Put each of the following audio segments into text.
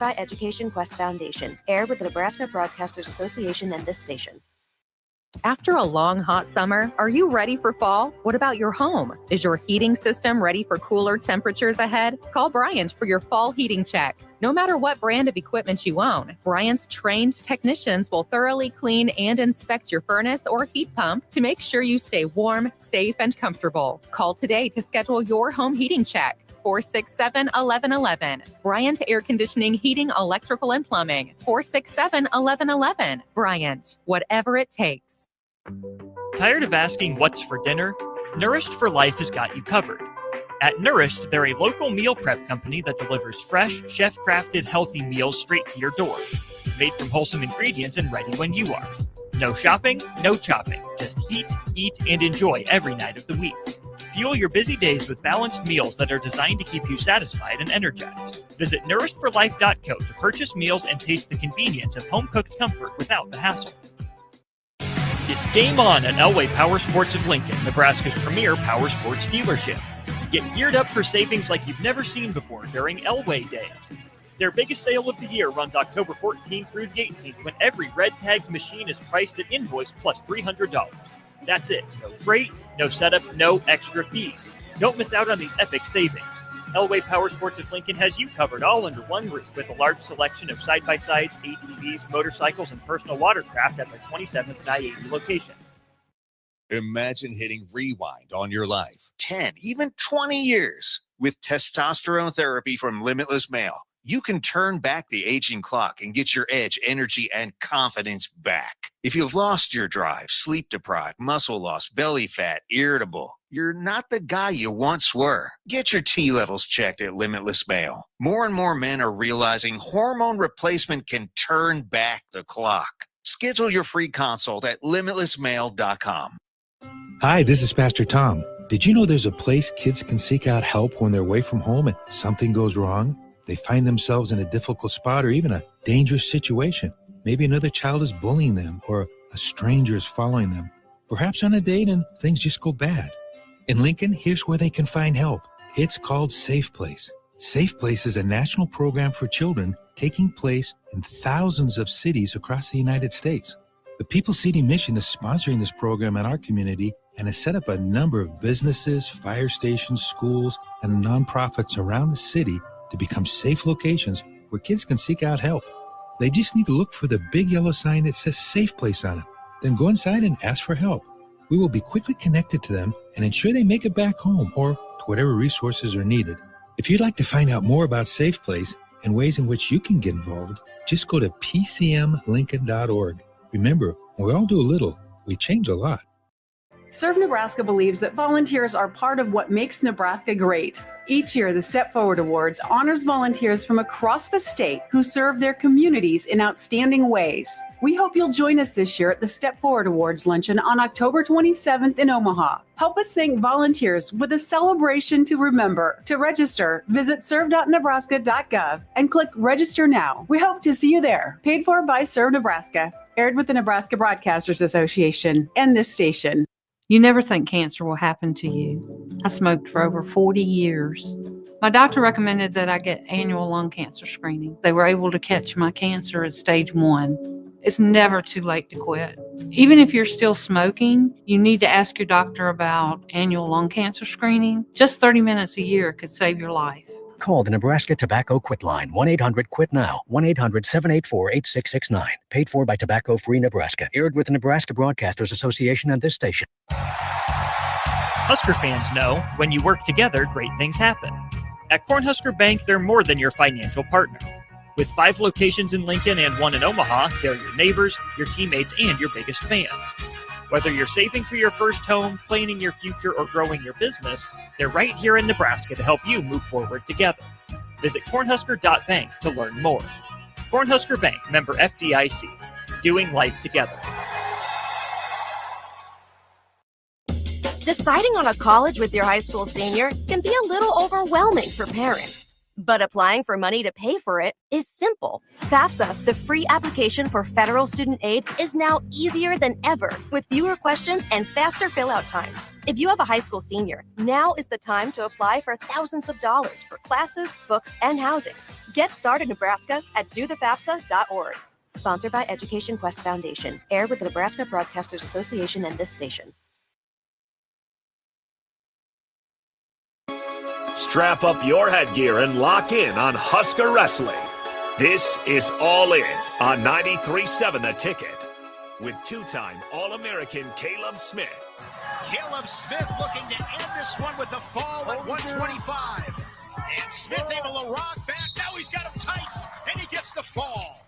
by Education Quest Foundation. Aired with the Nebraska Broadcasters Association and this station. After a long, hot summer, are you ready for fall? What about your home? Is your heating system ready for cooler temperatures ahead? Call Bryant for your fall heating check. No matter what brand of equipment you own, Bryant's trained technicians will thoroughly clean and inspect your furnace or heat pump to make sure you stay warm, safe, and comfortable. Call today to schedule your home heating check. 467-1111. Bryant Air Conditioning, Heating, Electrical, and Plumbing. 467-1111. Bryant, whatever it takes. Tired of asking what's for dinner? Nourished for Life has got you covered. At Nourished, they're a local meal prep company that delivers fresh, chef-crafted, healthy meals straight to your door. Made from wholesome ingredients and ready when you are. No shopping, no chopping. Just heat, eat, and enjoy every night of the week. Fuel your busy days with balanced meals that are designed to keep you satisfied and energized. Visit nourishedforlife.co to purchase meals and taste the convenience of home-cooked comfort without the hassle. It's game on at Elway Power Sports of Lincoln, Nebraska's premier power sports dealership. Get geared up for savings like you've never seen before during Elway Day. Their biggest sale of the year runs October 14th through the 18th, when every red tag machine is priced at invoice plus $300. That's it. No freight, no setup, no extra fees. Don't miss out on these epic savings. Elway Power Sports of Lincoln has you covered all under one roof with a large selection of side-by-sides, ATVs, motorcycles, and personal watercraft at their 27th and I-80 location. Imagine hitting rewind on your life 10, even 20 years. With testosterone therapy from Limitless Male, you can turn back the aging clock and get your edge, energy, and confidence back. If you've lost your drive, sleep deprived, muscle loss, belly fat, irritable, you're not the guy you once were. Get your T levels checked at Limitless Male. More and more men are realizing hormone replacement can turn back the clock. Schedule your free consult at limitlessmale.com. Hi, this is Pastor Tom. Did you know there's a place kids can seek out help when they're away from home and something goes wrong? They find themselves in a difficult spot or even a dangerous situation. Maybe another child is bullying them or a stranger is following them. Perhaps on a date and things just go bad. In Lincoln, here's where they can find help. It's called Safe Place. Safe Place is a national program for children taking place in thousands of cities across the United States. The People City Mission is sponsoring this program in our community and has set up a number of businesses, fire stations, schools, and nonprofits around the city to become safe locations where kids can seek out help. They just need to look for the big yellow sign that says Safe Place on it. Then go inside and ask for help. We will be quickly connected to them and ensure they make it back home or to whatever resources are needed. If you'd like to find out more about Safe Place and ways in which you can get involved, just go to pcmlincoln.org. Remember, when we all do a little, we change a lot. Serve Nebraska believes that volunteers are part of what makes Nebraska great. Each year, the Step Forward Awards honors volunteers from across the state who serve their communities in outstanding ways. We hope you'll join us this year at the Step Forward Awards luncheon on October 27th in Omaha. Help us thank volunteers with a celebration to remember. To register, visit serve.nebraska.gov and click Register Now. We hope to see you there. Paid for by Serve Nebraska. Aired with the Nebraska Broadcasters Association and this station. You never think cancer will happen to you. I smoked for over 40 years. My doctor recommended that I get annual lung cancer screening. They were able to catch my cancer at stage 1. It's never too late to quit. Even if you're still smoking, you need to ask your doctor about annual lung cancer screening. Just 30 minutes a year could save your life. Call the Nebraska Tobacco Quit Line, 1-800-QUIT-NOW, 1-800-784-8669. Paid for by Tobacco Free Nebraska. Aired with the Nebraska Broadcasters Association and this station. Husker fans know when you work together, great things happen. At Cornhusker Bank, they're more than your financial partner. With 5 locations in Lincoln and 1 in Omaha, they're your neighbors, your teammates, and your biggest fans. Whether you're saving for your first home, planning your future, or growing your business, they're right here in Nebraska to help you move forward together. Visit cornhusker.bank to learn more. Cornhusker Bank, member FDIC. Doing life together. Deciding on a college with your high school senior can be a little overwhelming for parents. But applying for money to pay for it is simple. FAFSA, the free application for federal student aid, is now easier than ever with fewer questions and faster fill-out times. If you have a high school senior, now is the time to apply for thousands of dollars for classes, books, and housing. Get started, Nebraska, at dothefafsa.org. Sponsored by Education Quest Foundation. Aired with the Nebraska Broadcasters Association and this station. Strap up your headgear and lock in on Husker Wrestling. This is All In on 93.7 The Ticket with two-time All-American Caleb Smith. Caleb Smith looking to end this one with a fall at 125. And Smith able to rock back. Now he's got him tights, and he gets the fall.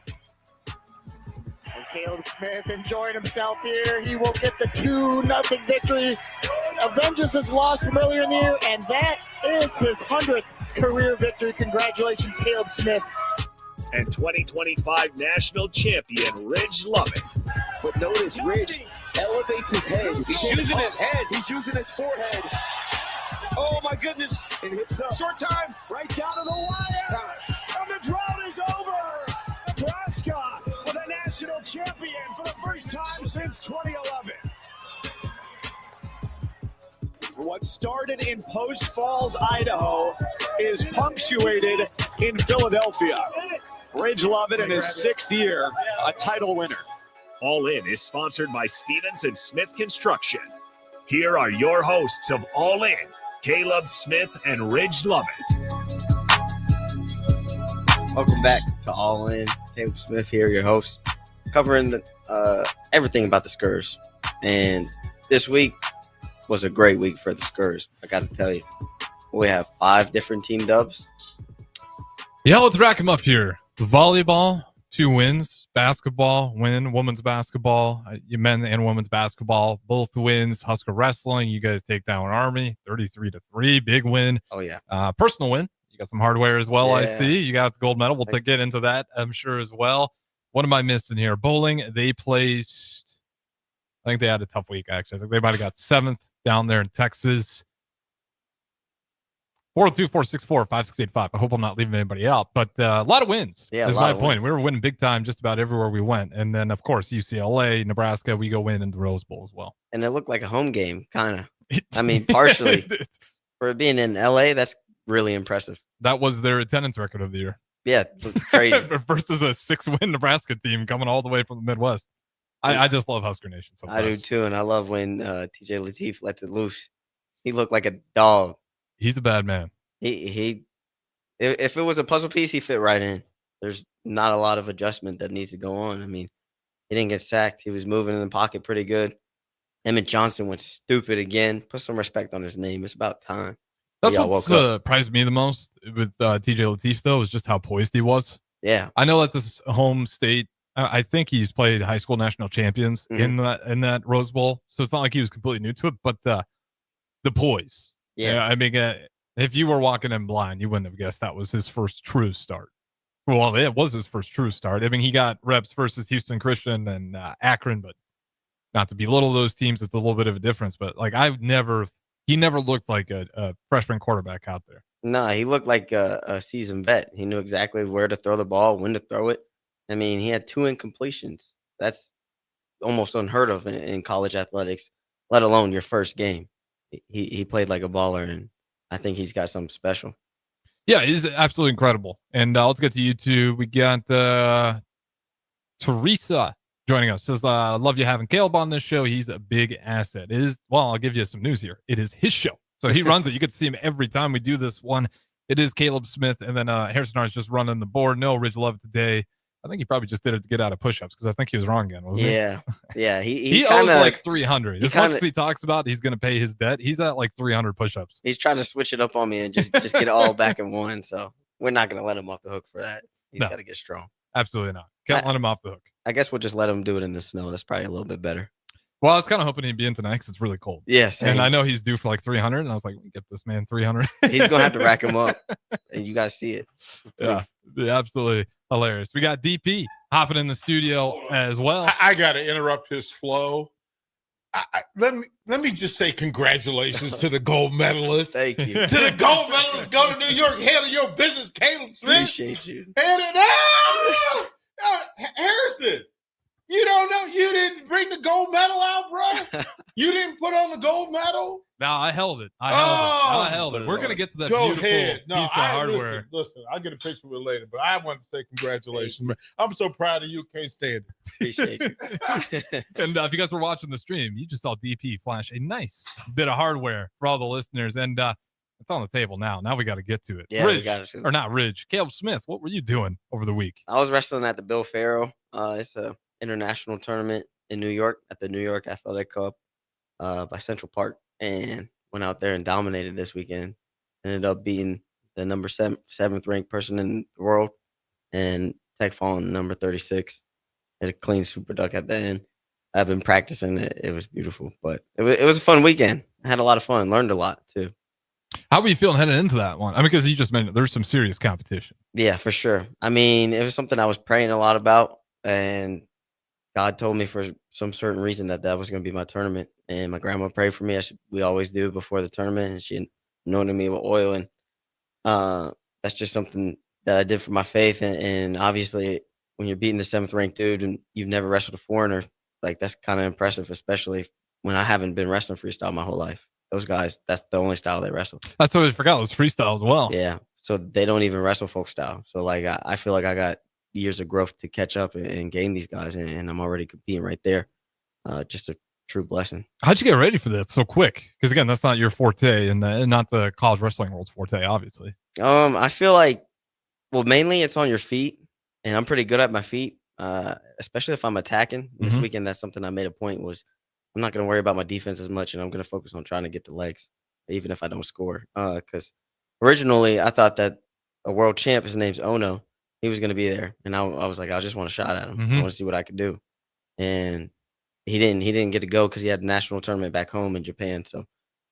And Caleb Smith enjoying himself here. He will get the 2-0 victory. Avenges his loss from earlier in the year, and that is his 100th career victory. Congratulations, Caleb Smith. And 2025 national champion, Ridge Lovett. But notice, Ridge elevates his head. He's using his head. He's using his forehead. Oh, my goodness. And hips up. Short time. Right down to the wire. And the drought is over. Nebraska with a national champion for the first time since 2011. What started in Post Falls, Idaho, is punctuated in Philadelphia. Ridge Lovett in his 6th year, a title winner. All In is sponsored by Stevens and Smith Construction. Here are your hosts of All In, Caleb Smith and Ridge Lovett. Welcome back to All In. Caleb Smith here, your host, covering everything about the Skurs. And this week was a great week for the Skurs. I got to tell you, we have 5 different team dubs. Yeah, let's rack them up here. Volleyball, 2 wins. Basketball, win. Women's basketball, men and women's basketball, both wins. Husker Wrestling, you guys take down Army, 33-3, big win. Oh, yeah. Personal win. You got some hardware as well, yeah. I see. You got the gold medal. We'll get into that, I'm sure, as well. What am I missing here? Bowling, they placed, I think they had a tough week, actually. I think they might have got 7th down there in Texas. 402-464-5685. I hope I'm not leaving anybody out, but a lot of wins is my point. We were winning big time just about everywhere we went. And then, of course, UCLA, Nebraska, we go win in the Rose Bowl as well. And it looked like a home game, kind of. I mean, partially. For being in LA, that's really impressive. That was their attendance record of the year. Yeah, it was crazy. Versus a 6-win Nebraska team coming all the way from the Midwest. I just love Husker Nation sometimes. I do too, and I love when TJ Lateef lets it loose. He looked like a dog. He's a bad man. He if it was a puzzle piece, he fit right in. There's not a lot of adjustment that needs to go on. I mean, he didn't get sacked. He was moving in the pocket pretty good. Emmett Johnson went stupid again. Put some respect on his name. It's about time. That's what surprised me the most with TJ Lateef, though, is just how poised he was. Yeah. I know that's his home state. I think he's played high school national champions in that Rose Bowl. So it's not like he was completely new to it, but the poise. Yeah. I mean, if you were walking in blind, you wouldn't have guessed that was his first true start. Well, it was his first true start. I mean, he got reps versus Houston Christian and Akron, but not to belittle those teams, it's a little bit of a difference. But like, he never looked like a freshman quarterback out there. No, he looked like a seasoned vet. He knew exactly where to throw the ball, when to throw it. I mean, he had 2 incompletions. That's almost unheard of in college athletics, let alone your first game. He played like a baller, and I think he's got something special. Yeah, he's absolutely incredible. And let's get to YouTube. We got Teresa joining us. Says, love you having Caleb on this show. He's a big asset. I'll give you some news here. It is his show. So he runs it. You get to see him every time we do this one. It is Caleb Smith. And then Harrison R is just running the board. No Ridge Lovett today. I think he probably just did it to get out of push-ups because I think he was wrong again, wasn't he? Yeah. He owes like 300. As much as he talks about he's going to pay his debt, he's at like 300 push-ups. He's trying to switch it up on me and just get it all back in one. So we're not going to let him off the hook for that. He's got to get strong. Absolutely not. Can't let him off the hook. I guess we'll just let him do it in the snow. That's probably a little bit better. Well, I was kind of hoping he'd be in tonight because it's really cold. Yes. And I know he's due for like 300. And I was like, we get this man 300. He's going to have to rack him up. And you guys see it. Yeah. Absolutely hilarious. We got DP hopping in the studio as well. I got to interrupt his flow. let me just say congratulations to the gold medalists. Thank you. To the gold medalists, go to New York, handle your business, Caleb Smith. Appreciate you. Harrison, you don't know, you didn't bring the gold medal out, bro? You didn't put on the gold medal? No, I held it. I held it. We're going to get to that beautiful piece of hardware. Listen, I'll get a picture with it later, but I want to say congratulations, man. I'm so proud of you. Can't stand it. Appreciate you. And if you guys were watching the stream, you just saw DP flash a nice bit of hardware for all the listeners. And it's on the table now. Now we got to get to it. Yeah, we got to. Or not Ridge. Caleb Smith, what were you doing over the week? I was wrestling at the Bill Farrow. It's a international tournament in New York at the New York Athletic Cup by Central Park, and went out there and dominated this weekend. Ended up beating the number seventh ranked person in the world and Tech Fallen number 36. Had a clean super duck at the end. I've been practicing it. It was beautiful, but it was a fun weekend. I had a lot of fun. Learned a lot too. How were you feeling heading into that one? I mean, because you just mentioned there's some serious competition. Yeah, for sure. I mean, it was something I was praying a lot about, and God told me for some certain reason that was going to be my tournament. And my grandma prayed for me, as we always do before the tournament, and she anointed me with oil. And that's just something that I did for my faith. And obviously, when you're beating the seventh ranked dude and you've never wrestled a foreigner, like, that's kind of impressive, especially when I haven't been wrestling freestyle my whole life. Those guys, that's the only style they wrestle. That's what I forgot. It was freestyle as well. Yeah. So they don't even wrestle folk style. So, like, I feel like I got years of growth to catch up and gain these guys, and I'm already competing right there. Just a true blessing. How'd you get ready for that so quick? Because again, that's not your forte, and not the college wrestling world's forte, obviously. I feel like, well, mainly it's on your feet, and I'm pretty good at my feet, especially if I'm attacking. This weekend, that's something I made a point was I'm not going to worry about my defense as much, and I'm going to focus on trying to get the legs, even if I don't score. Because originally I thought that a world champ, his name's Ono, he was going to be there. And I was like, I just want a shot at him. I want to see what I could do. And he didn't get to go because he had a national tournament back home in Japan. So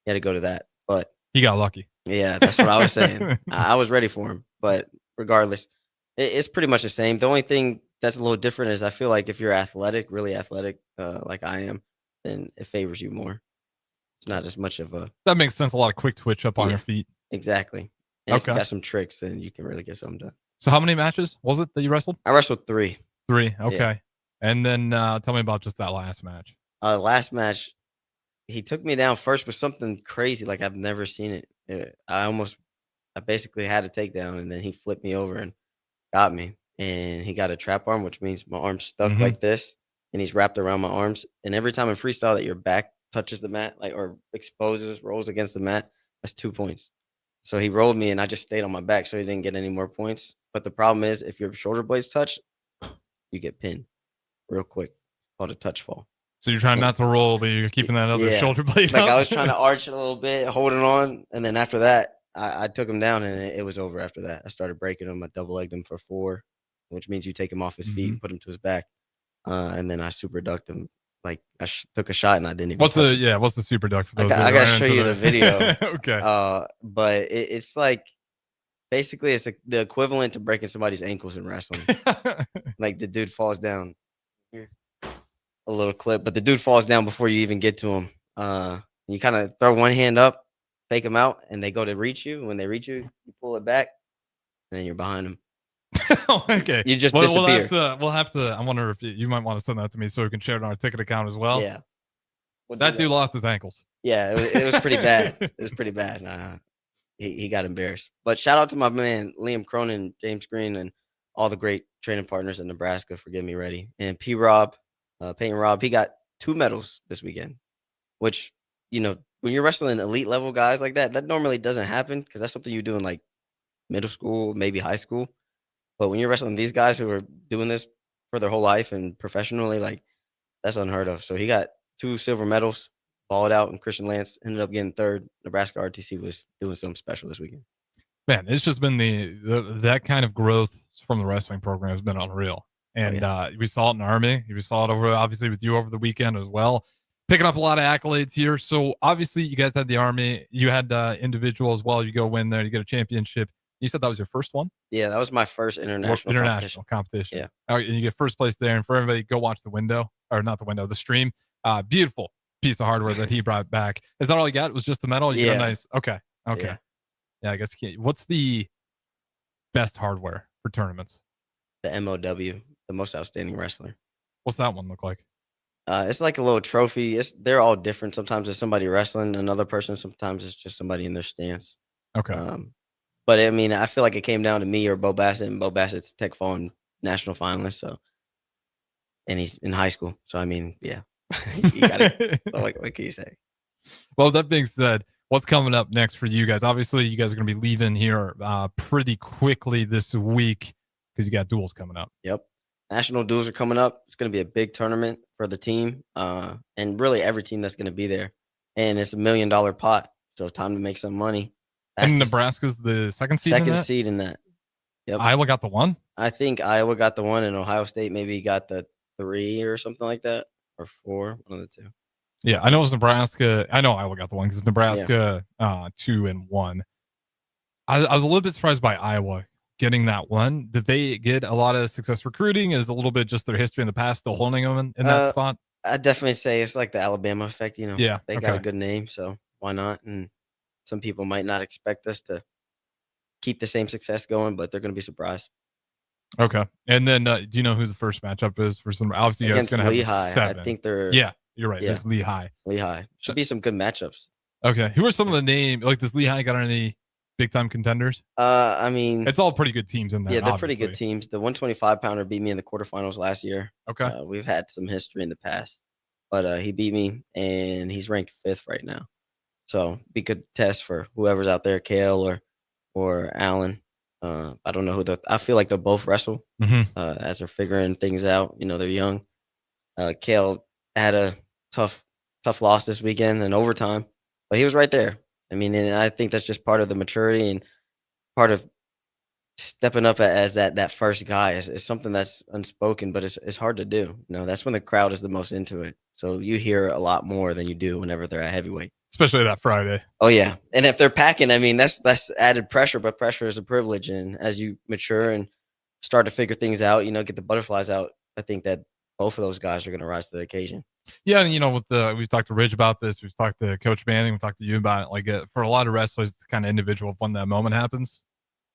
he had to go to that. But he got lucky. Yeah, that's what I was saying. I was ready for him. But regardless, it's pretty much the same. The only thing that's a little different is I feel like if you're athletic, really athletic, like I am, then it favors you more. It's not as much of a... That makes sense. A lot of quick twitch up on your feet. Exactly. And if you got some tricks, then you can really get something done. So how many matches was it that you wrestled? I wrestled 3. 3, okay. Yeah. And then tell me about just that last match. Last match, he took me down first with something crazy, like I've never seen it. I basically had a takedown, and then he flipped me over and got me. And he got a trap arm, which means my arm's stuck like this, and he's wrapped around my arms. And every time in freestyle that your back touches the mat, like, or rolls against the mat, that's 2 points. So he rolled me, and I just stayed on my back, so he didn't get any more points. But the problem is, if your shoulder blades touch, you get pinned real quick. It's called a touch fall. So you're trying not to roll, but you're keeping that other shoulder blade like up? I was trying to arch it a little bit, holding on, and then after that, I took him down, and it was over after that. I started breaking him. I double-legged him for 4, which means you take him off his feet and put him to his back. And then I super ducked him. Like, I took a shot, and I didn't even What's the super duck for those? I got to show you the video. Okay. But it's like, basically, it's the equivalent to breaking somebody's ankles in wrestling. Like, the dude falls down. Here, a little clip, but the dude falls down before you even get to him. You kind of throw one hand up, fake them out, and they go to reach you. When they reach you, you pull it back, and then you're behind them. Okay. You just disappear. We'll have to. I wonder if you might want to send that to me so we can share it on our ticket account as well. Yeah. That dude lost his ankles. Yeah, it was pretty bad. It was pretty bad. He got embarrassed. But shout out to my man Liam Cronin, James Green, and all the great training partners in Nebraska for getting me ready. And Peyton Robb, he got 2 medals this weekend, which, when you're wrestling elite level guys like that normally doesn't happen because that's something you do in like middle school, maybe high school. But when you're wrestling these guys who are doing this for their whole life and professionally, like, that's unheard of. So he got 2 silver medals, balled out, and Christian Lance ended up getting 3rd. Nebraska RTC was doing something special this weekend. Man, it's just been that kind of growth from the wrestling program has been unreal. And we saw it in the Army. We saw it obviously with you over the weekend as well. Picking up a lot of accolades here. So obviously you guys had the Army. You had individual as well. You go win there. You get a championship. You said that was your first one? Yeah, that was my first international competition. Yeah. And you get first place there. And for everybody, go watch the stream. Beautiful. piece of hardware that he brought back. Is that all you got? It was just the medal? You got a nice. Okay. Yeah, I guess you can't. What's the best hardware for tournaments? The MOW, the most outstanding wrestler. What's that one look like? It's like a little trophy. They're all different. Sometimes it's somebody wrestling another person. Sometimes it's just somebody in their stance. Okay. But I mean, I feel like it came down to me or Bo Bassett, and Bo Bassett's Tech Fall national finalist. So, and he's in high school. So I mean, yeah, you got it. What can you say? Well, that being said, what's coming up next for you guys? Obviously, you guys are going to be leaving here pretty quickly this week because you got duels coming up. Yep. National duels are coming up. It's going to be a big tournament for the team and really every team that's going to be there. And it's $1 million pot. So time to make some money. And Nebraska's the second seed seed in that. Yep. Iowa got the 1? I think Iowa got the 1 and Ohio State maybe got the 3 or something like that, or 4, one of the 2. Yeah, I know it was Nebraska. I know Iowa got the 1 because Nebraska 2 and 1. I was a little bit surprised by Iowa getting that 1. Did they get a lot of success recruiting? Is a little bit just their history in the past still holding them in that spot? I'd definitely say it's like the Alabama effect. Yeah, they got a good name, so why not? And some people might not expect us to keep the same success going, but they're going to be surprised. Okay. And then do you know who the first matchup is for some? Obviously, you guys going to have Lehigh. 7. I think they're. Yeah, you're right. There's Lehigh. Lehigh. Should be some good matchups. Okay. Who are some of the names? Like, does Lehigh got any big time contenders? I mean, it's all pretty good teams in there. Yeah, they're pretty good teams. The 125 pounder beat me in the quarterfinals last year. Okay. We've had some history in the past, but he beat me, and he's ranked 5th right now. So be good test for whoever's out there, Kale or Allen. I don't know who I feel like they'll both wrestle as they're figuring things out. They're young. Kale had a tough loss this weekend in overtime, but he was right there. I mean, and I think that's just part of the maturity and part of stepping up as that first guy is something that's unspoken, but it's hard to do. That's when the crowd is the most into it. So you hear a lot more than you do whenever they're at heavyweight. Especially that Friday. Oh, yeah. And if they're packing, I mean, that's added pressure, but pressure is a privilege. And as you mature and start to figure things out, get the butterflies out, I think that both of those guys are going to rise to the occasion. Yeah, and we've talked to Ridge about this. We've talked to Coach Manning. We've talked to you about it. Like for a lot of wrestlers, it's kind of individual when that moment happens.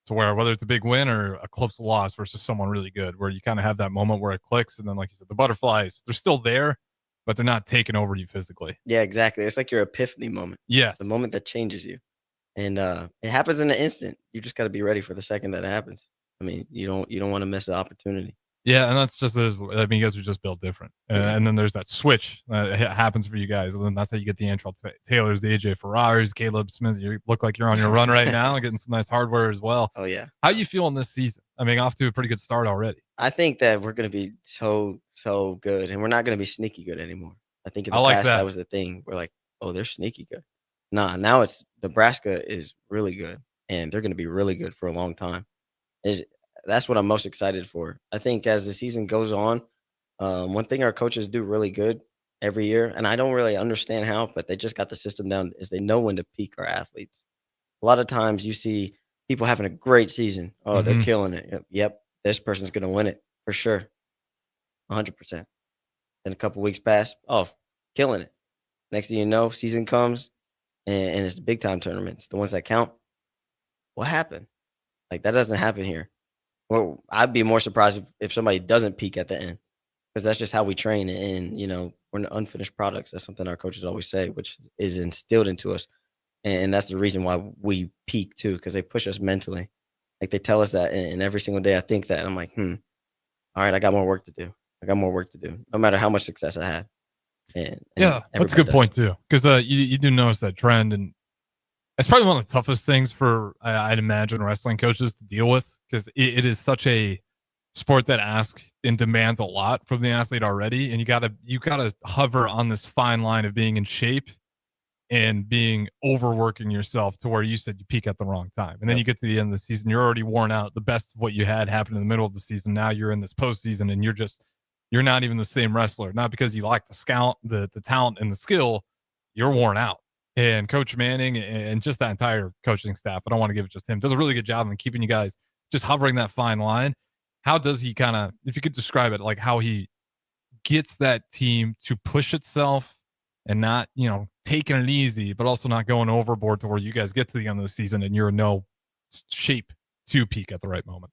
To where whether it's a big win or a close loss versus someone really good, where you kind of have that moment where it clicks, and then like you said, the butterflies, they're still there, but they're not taking over you physically. Yeah, exactly. It's like your epiphany moment. Yes. The moment that changes you. And it happens in an instant. You just got to be ready for the second that it happens. I mean, you don't want to miss the opportunity. Yeah, and that's just, I mean, you guys are just built different. And then there's that switch that happens for you guys. And then that's how you get the Antrell Taylors, the AJ Ferraris, Caleb Smith. You look like you're on your run right now, getting some nice hardware as well. Oh, yeah. How you feeling this season? I mean, off to a pretty good start already. I think that we're going to be so good, and we're not going to be sneaky good anymore. I think in the past, that was the thing. We're like, oh, they're sneaky good. Nah, now it's Nebraska is really good, and they're going to be really good for a long time. That's what I'm most excited for. I think as the season goes on, one thing our coaches do really good every year, and I don't really understand how, but they just got the system down, is they know when to peak our athletes. A lot of times you see people having a great season. Oh, they're killing it. Yep, this person's going to win it for sure, 100%. Then a couple weeks pass, oh, killing it. Next thing you know, season comes, and it's the big-time tournaments, the ones that count. What happened? Like, that doesn't happen here. Well, I'd be more surprised if somebody doesn't peak at the end, because that's just how we train. And, we're unfinished products. That's something our coaches always say, which is instilled into us. And that's the reason why we peak, too, because they push us mentally. Like, they tell us that. And every single day I think that. And I'm like, all right, I got more work to do. No matter how much success I had. And yeah, that's a good point, too, because you do notice that trend. And it's probably one of the toughest things for, I'd imagine, wrestling coaches to deal with. Because it is such a sport that asks and demands a lot from the athlete already, and you gotta hover on this fine line of being in shape and being overworking yourself to where you said you peak at the wrong time, and then you get to the end of the season, you're already worn out. The best of what you had happened in the middle of the season. Now you're in this postseason, and you're not even the same wrestler. Not because you lack the talent and the skill, you're worn out. And Coach Manning and just that entire coaching staff, I don't want to give it just him, does a really good job in keeping you guys just hovering that fine line. How does he kind of, if you could describe it, like how he gets that team to push itself and not, taking it easy, but also not going overboard to where you guys get to the end of the season and you're in no shape to peak at the right moment?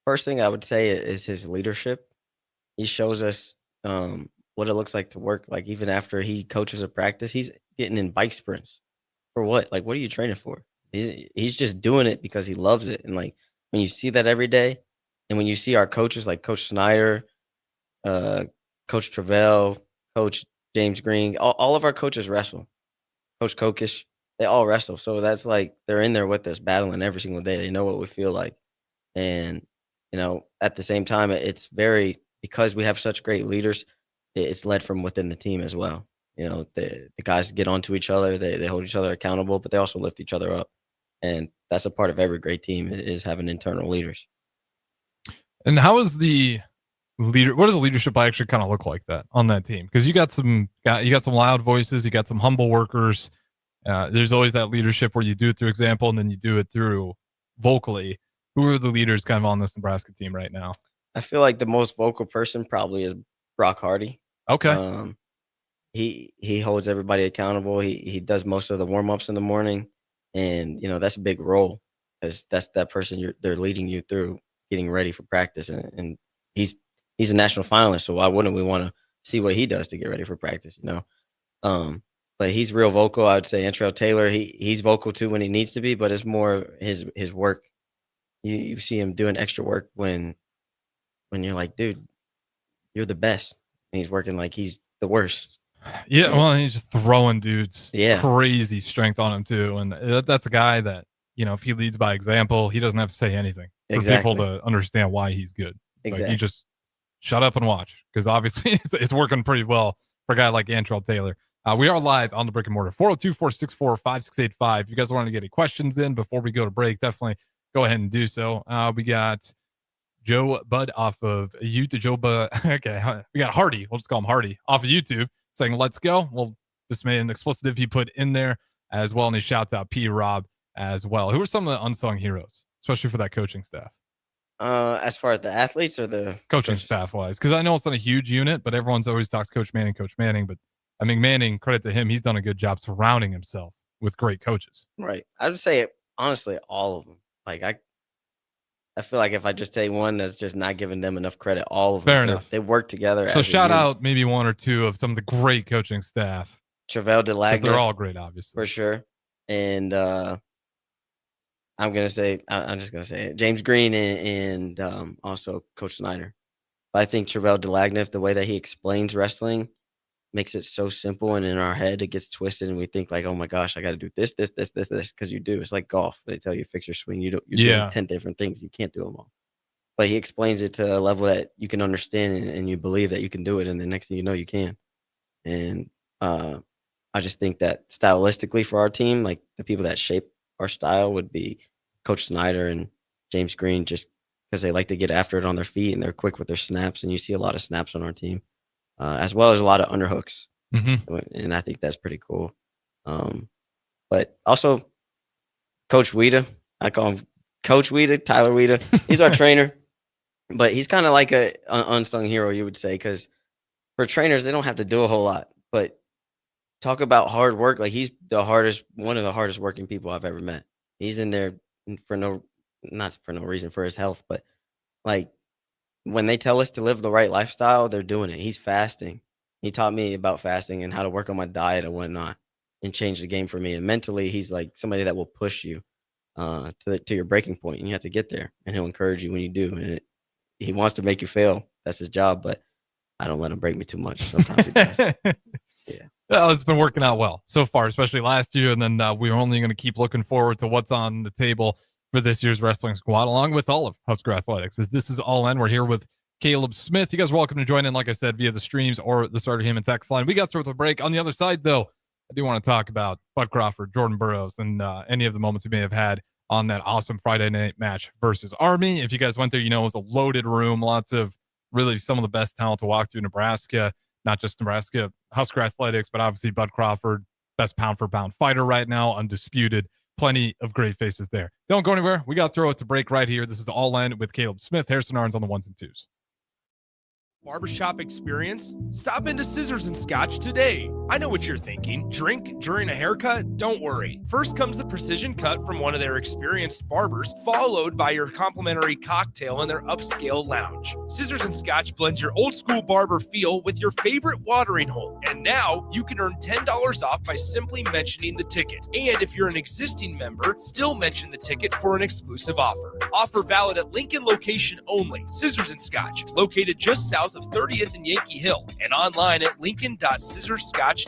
First thing I would say is his leadership. He shows us what it looks like to work. Like even after he coaches a practice, he's getting in bike sprints. For what? Like, what are you training for? He's just doing it because he loves it. And like when you see that every day, and when you see our coaches like Coach Snyder, Coach Travell, Coach James Green, all of our coaches wrestle. Coach Kokish, they all wrestle. So that's like they're in there with us battling every single day. They know what we feel like. And, at the same time, it's very, because we have such great leaders, it's led from within the team as well. The guys get onto each other, they hold each other accountable, but they also lift each other up. And that's a part of every great team is having internal leaders. And how is the leader? What does leadership actually kind of look like that on that team? Because you got some loud voices, you got some humble workers. There's always that leadership where you do it through example and then you do it through vocally. Who are the leaders kind of on this Nebraska team right now? I feel like the most vocal person probably is Brock Hardy. Okay. He holds everybody accountable. He does most of the warm-ups in the morning. And, that's a big role because that's that person they're leading you through getting ready for practice. And he's a national finalist, so why wouldn't we want to see what he does to get ready for practice, But he's real vocal. I would say Antrell Taylor, he's vocal too when he needs to be, but it's more his work. You see him doing extra work when you're like, dude, you're the best. And he's working like he's the worst. Yeah, well, he's just throwing dudes. Yeah. Crazy strength on him too. And that's a guy that, if he leads by example, he doesn't have to say anything for people to understand why he's good. Exactly. Like, you just shut up and watch, because obviously it's working pretty well for a guy like Antrell Taylor. We are live on the Brick and Mortar, 402-464-5685. If you guys want to get any questions in before we go to break, definitely go ahead and do so. We got Joe Bud off of YouTube. Joe Bud. Okay. We got Hardy. We'll just call him Hardy off of YouTube saying, let's go. We'll just made an explicit he put in there as well. And he shouts out P. Rob as well. Who are some of the unsung heroes, especially for that coaching staff? As far as the athletes or the coaching staff wise? Because I know it's not a huge unit, but everyone's always talks Coach Manning. But I mean, Manning, credit to him, he's done a good job surrounding himself with great coaches. Right. I would say, honestly, all of them. Like, I feel like if I just say one, that's just not giving them enough credit. All of them. Fair enough. They work together. So shout out maybe one or two of some of the great coaching staff. Travell DeLagna. They're all great, obviously. For sure. And I'm just going to say it. James Green and also Coach Snyder. But I think Travell DeLagna, the way that he explains wrestling, makes it so simple, and in our head it gets twisted and we think like, oh my gosh, I got to do this, because you do. It's like golf. They tell you fix your swing. You're doing 10 different things. You can't do them all. But he explains it to a level that you can understand and you believe that you can do it, and the next thing you know, you can. And I just think that stylistically for our team, like the people that shape our style would be Coach Snyder and James Green, just because they like to get after it on their feet and they're quick with their snaps, and you see a lot of snaps on our team. As well as a lot of underhooks. Mm-hmm. And I think that's pretty cool. But also, Coach Weeda, I call him Coach Weeda, Tyler Weeda. He's our trainer, but he's kind of like an unsung hero, you would say, because for trainers, they don't have to do a whole lot. But talk about hard work. Like, he's one of the hardest working people I've ever met. He's in there not for no reason, for his health, but like, when they tell us to live the right lifestyle, they're doing it. He's fasting. He taught me about fasting and how to work on my diet and whatnot, and change the game for me. And mentally, he's like somebody that will push you to your breaking point, and you have to get there. And he'll encourage you when you do. And he wants to make you fail. That's his job. But I don't let him break me too much. Sometimes he does. Yeah. Well, it's been working out well so far, especially last year. And then we're only going to keep looking forward to what's on the table for this year's wrestling squad, along with all of Husker Athletics. As this is All In, we're here with Caleb Smith. You guys are welcome to join in, like I said, via the streams or the Starter Heyman text line. We got through with a break. On the other side, though, I do want to talk about Bud Crawford, Jordan Burroughs, and any of the moments he may have had on that awesome Friday night match versus Army. If you guys went there, it was a loaded room. Lots of really some of the best talent to walk through Nebraska, not just Nebraska, Husker Athletics, but obviously Bud Crawford, best pound-for-pound fighter right now, undisputed. Plenty of great faces there. Don't go anywhere. We got to throw it to break right here. This is All In with Caleb Smith, Harrison Arns on the ones and twos. Barbershop experience? Stop into Scissors and Scotch today. I know what you're thinking. Drink during a haircut? Don't worry. First comes the precision cut from one of their experienced barbers, followed by your complimentary cocktail in their upscale lounge. Scissors and Scotch blends your old school barber feel with your favorite watering hole. And now you can earn $10 off by simply mentioning the ticket. And if you're an existing member, still mention the ticket for an exclusive offer. Offer valid at Lincoln location only. Scissors and Scotch, located just south of 30th and Yankee Hill, and online at lincoln.scissorscotch.com.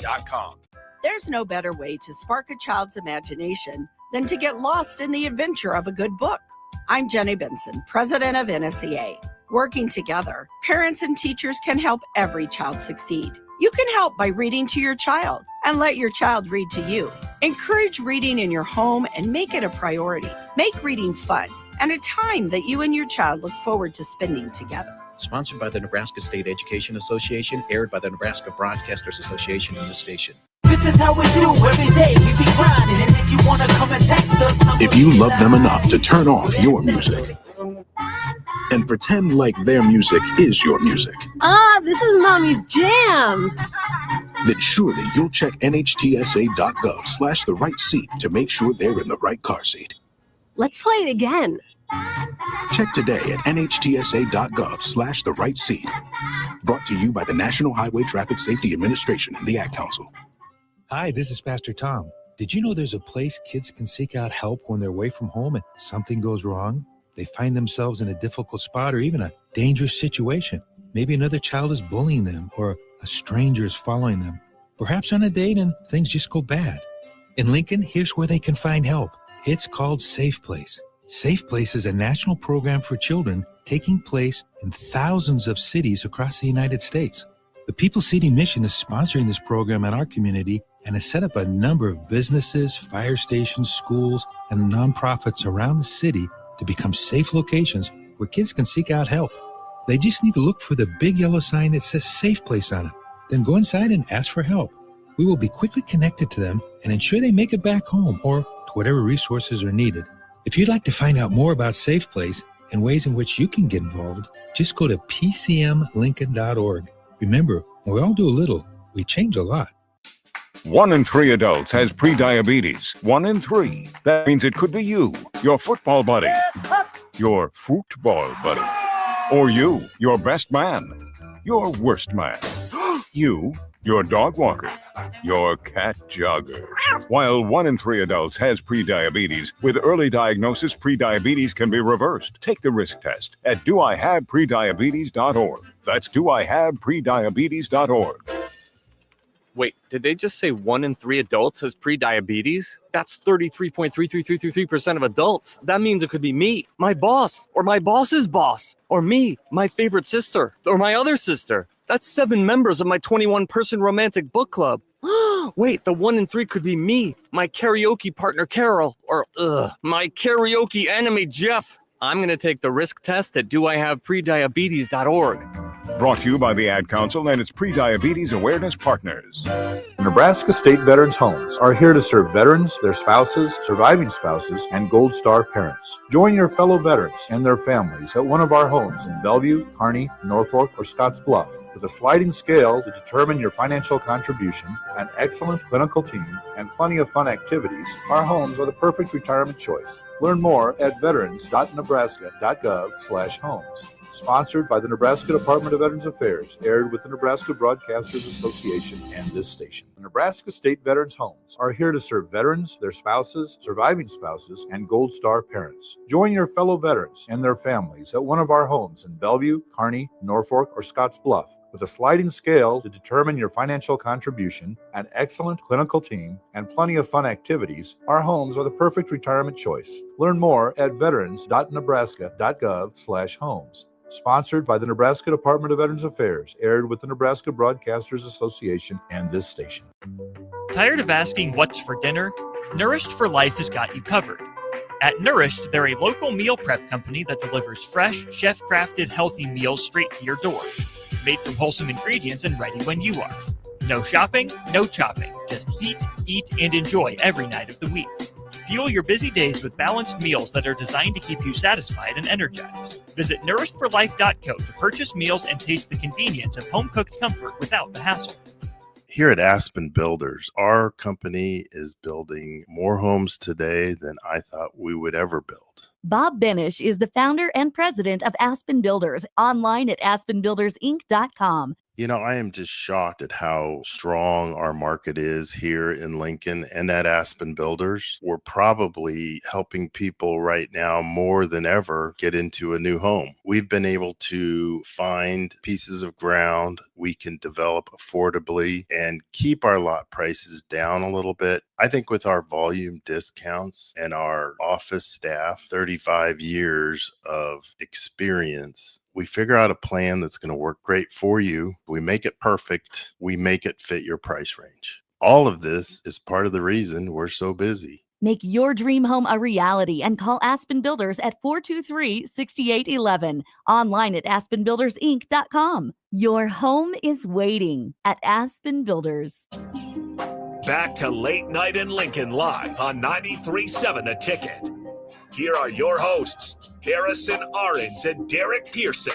There's no better way to spark a child's imagination than to get lost in the adventure of a good book. I'm Jenny Benson, president of NSEA. Working together, parents and teachers can help every child succeed. You can help by reading to your child and let your child read to you. Encourage reading in your home and make it a priority. Make reading fun and a time that you and your child look forward to spending together. Sponsored by the Nebraska State Education Association, aired by the Nebraska Broadcasters Association and this station. This is how we do every day. We be grinding, and if you want to come and text us, if you love them enough to turn off your music and pretend like their music is your music, this is Mommy's jam, then surely you'll check nhtsa.gov/the right seat to make sure they're in the right car seat. Let's play it again. Check today at nhtsa.gov/the right seat. Brought to you by the National Highway Traffic Safety Administration and the Ad Council. Hi, this is Pastor Tom. Did you know there's a place kids can seek out help when they're away from home and something goes wrong? They find themselves in a difficult spot or even a dangerous situation. Maybe another child is bullying them or a stranger is following them. Perhaps on a date and things just go bad. In Lincoln, here's where they can find help. It's called Safe Place. Safe Place is a national program for children taking place in thousands of cities across the United States. The People City Mission is sponsoring this program in our community and has set up a number of businesses, fire stations, schools, and nonprofits around the city to become safe locations where kids can seek out help. They just need to look for the big yellow sign that says Safe Place on it. Then go inside and ask for help. We will be quickly connected to them and ensure they make it back home or to whatever resources are needed. If you'd like to find out more about Safe Place and ways in which you can get involved, just go to pcmlincoln.org. Remember, when we all do a little, we change a lot. 1 in 3 adults has prediabetes. 1 in 3. That means it could be you, your football buddy, your football buddy, or you, your best man, your worst man, you, your dog walker, your cat jogger. While 1 in 3 adults has prediabetes, with early diagnosis, prediabetes can be reversed. Take the risk test at doihaveprediabetes.org. That's doihaveprediabetes.org. Wait, did they just say 1 in 3 adults has prediabetes? That's 33.33333% of adults. That means it could be me, my boss, or my boss's boss, or me, my favorite sister, or my other sister. That's 7 members of my 21-person romantic book club. Wait, the 1 in 3 could be me, my karaoke partner Carol, or my karaoke enemy Jeff. I'm going to take the risk test at doihaveprediabetes.org. Brought to you by the Ad Council and its Prediabetes Awareness Partners. Nebraska State Veterans Homes are here to serve veterans, their spouses, surviving spouses, and Gold Star parents. Join your fellow veterans and their families at one of our homes in Bellevue, Kearney, Norfolk, or Scottsbluff. With a sliding scale to determine your financial contribution, an excellent clinical team, and plenty of fun activities, our homes are the perfect retirement choice. Learn more at veterans.nebraska.gov/homes. Sponsored by the Nebraska Department of Veterans Affairs, aired with the Nebraska Broadcasters Association and this station. The Nebraska State Veterans Homes are here to serve veterans, their spouses, surviving spouses, and Gold Star parents. Join your fellow veterans and their families at one of our homes in Bellevue, Kearney, Norfolk, or Scottsbluff. With a sliding scale to determine your financial contribution, an excellent clinical team, and plenty of fun activities, our homes are the perfect retirement choice. Learn more at veterans.nebraska.gov/homes. Sponsored by the Nebraska Department of Veterans Affairs, aired with the Nebraska Broadcasters Association and this station. Tired of asking what's for dinner? Nourished for Life has got you covered. At Nourished, they're a local meal prep company that delivers fresh, chef-crafted, healthy meals straight to your door. Made from wholesome ingredients and ready when you are. No shopping, no chopping. Just heat, eat, and enjoy every night of the week. If Fuel your busy days with balanced meals that are designed to keep you satisfied and energized. Visit nourishedforlife.co to purchase meals and taste the convenience of home-cooked comfort without the hassle. Here at Aspen Builders, our company is building more homes today than I thought we would ever build. Bob Benish is the founder and president of Aspen Builders, online at aspenbuildersinc.com. You know, I am just shocked at how strong our market is here in Lincoln and at Aspen Builders. We're probably helping people right now more than ever get into a new home. We've been able to find pieces of ground we can develop affordably and keep our lot prices down a little bit. I think with our volume discounts and our office staff, 35 years of experience, we figure out a plan that's going to work great for you. We make it perfect. We make it fit your price range. All of this is part of the reason we're so busy. Make your dream home a reality and call Aspen Builders at 423-6811. Online at aspenbuildersinc.com. Your home is waiting at Aspen Builders. Back to Late Night in Lincoln live on 93.7 The Ticket. Here are your hosts, Harrison Arons and Derek Pearson.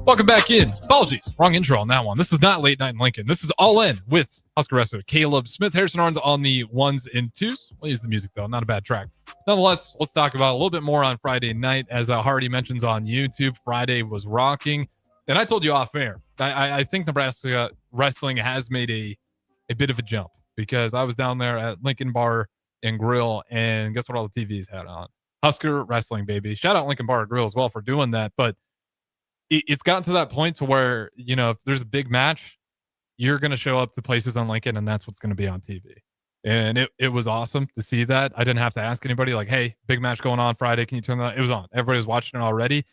Welcome back in. Apologies, wrong intro on that one. This is not Late Night in Lincoln. This is All In with Husker wrestler Caleb Smith. Harrison Arons on the ones and twos. We'll use the music though, not a bad track. Nonetheless, let's talk about a little bit more on Friday night. As Hardy mentions on YouTube, Friday was rocking. And I told you off air, I think Nebraska wrestling has made a bit of a jump, because I was down there at Lincoln Bar and Grill, and guess what all the TVs had on? Husker wrestling, baby. Shout out Lincoln Bar and Grill as well for doing that. But it's gotten to that point to where, you know, if there's a big match, you're going to show up to places on Lincoln, and that's what's going to be on TV. And it was awesome to see that. I didn't have to ask anybody like, hey, big match going on Friday. Can you turn that on? It was on. Everybody was watching it already.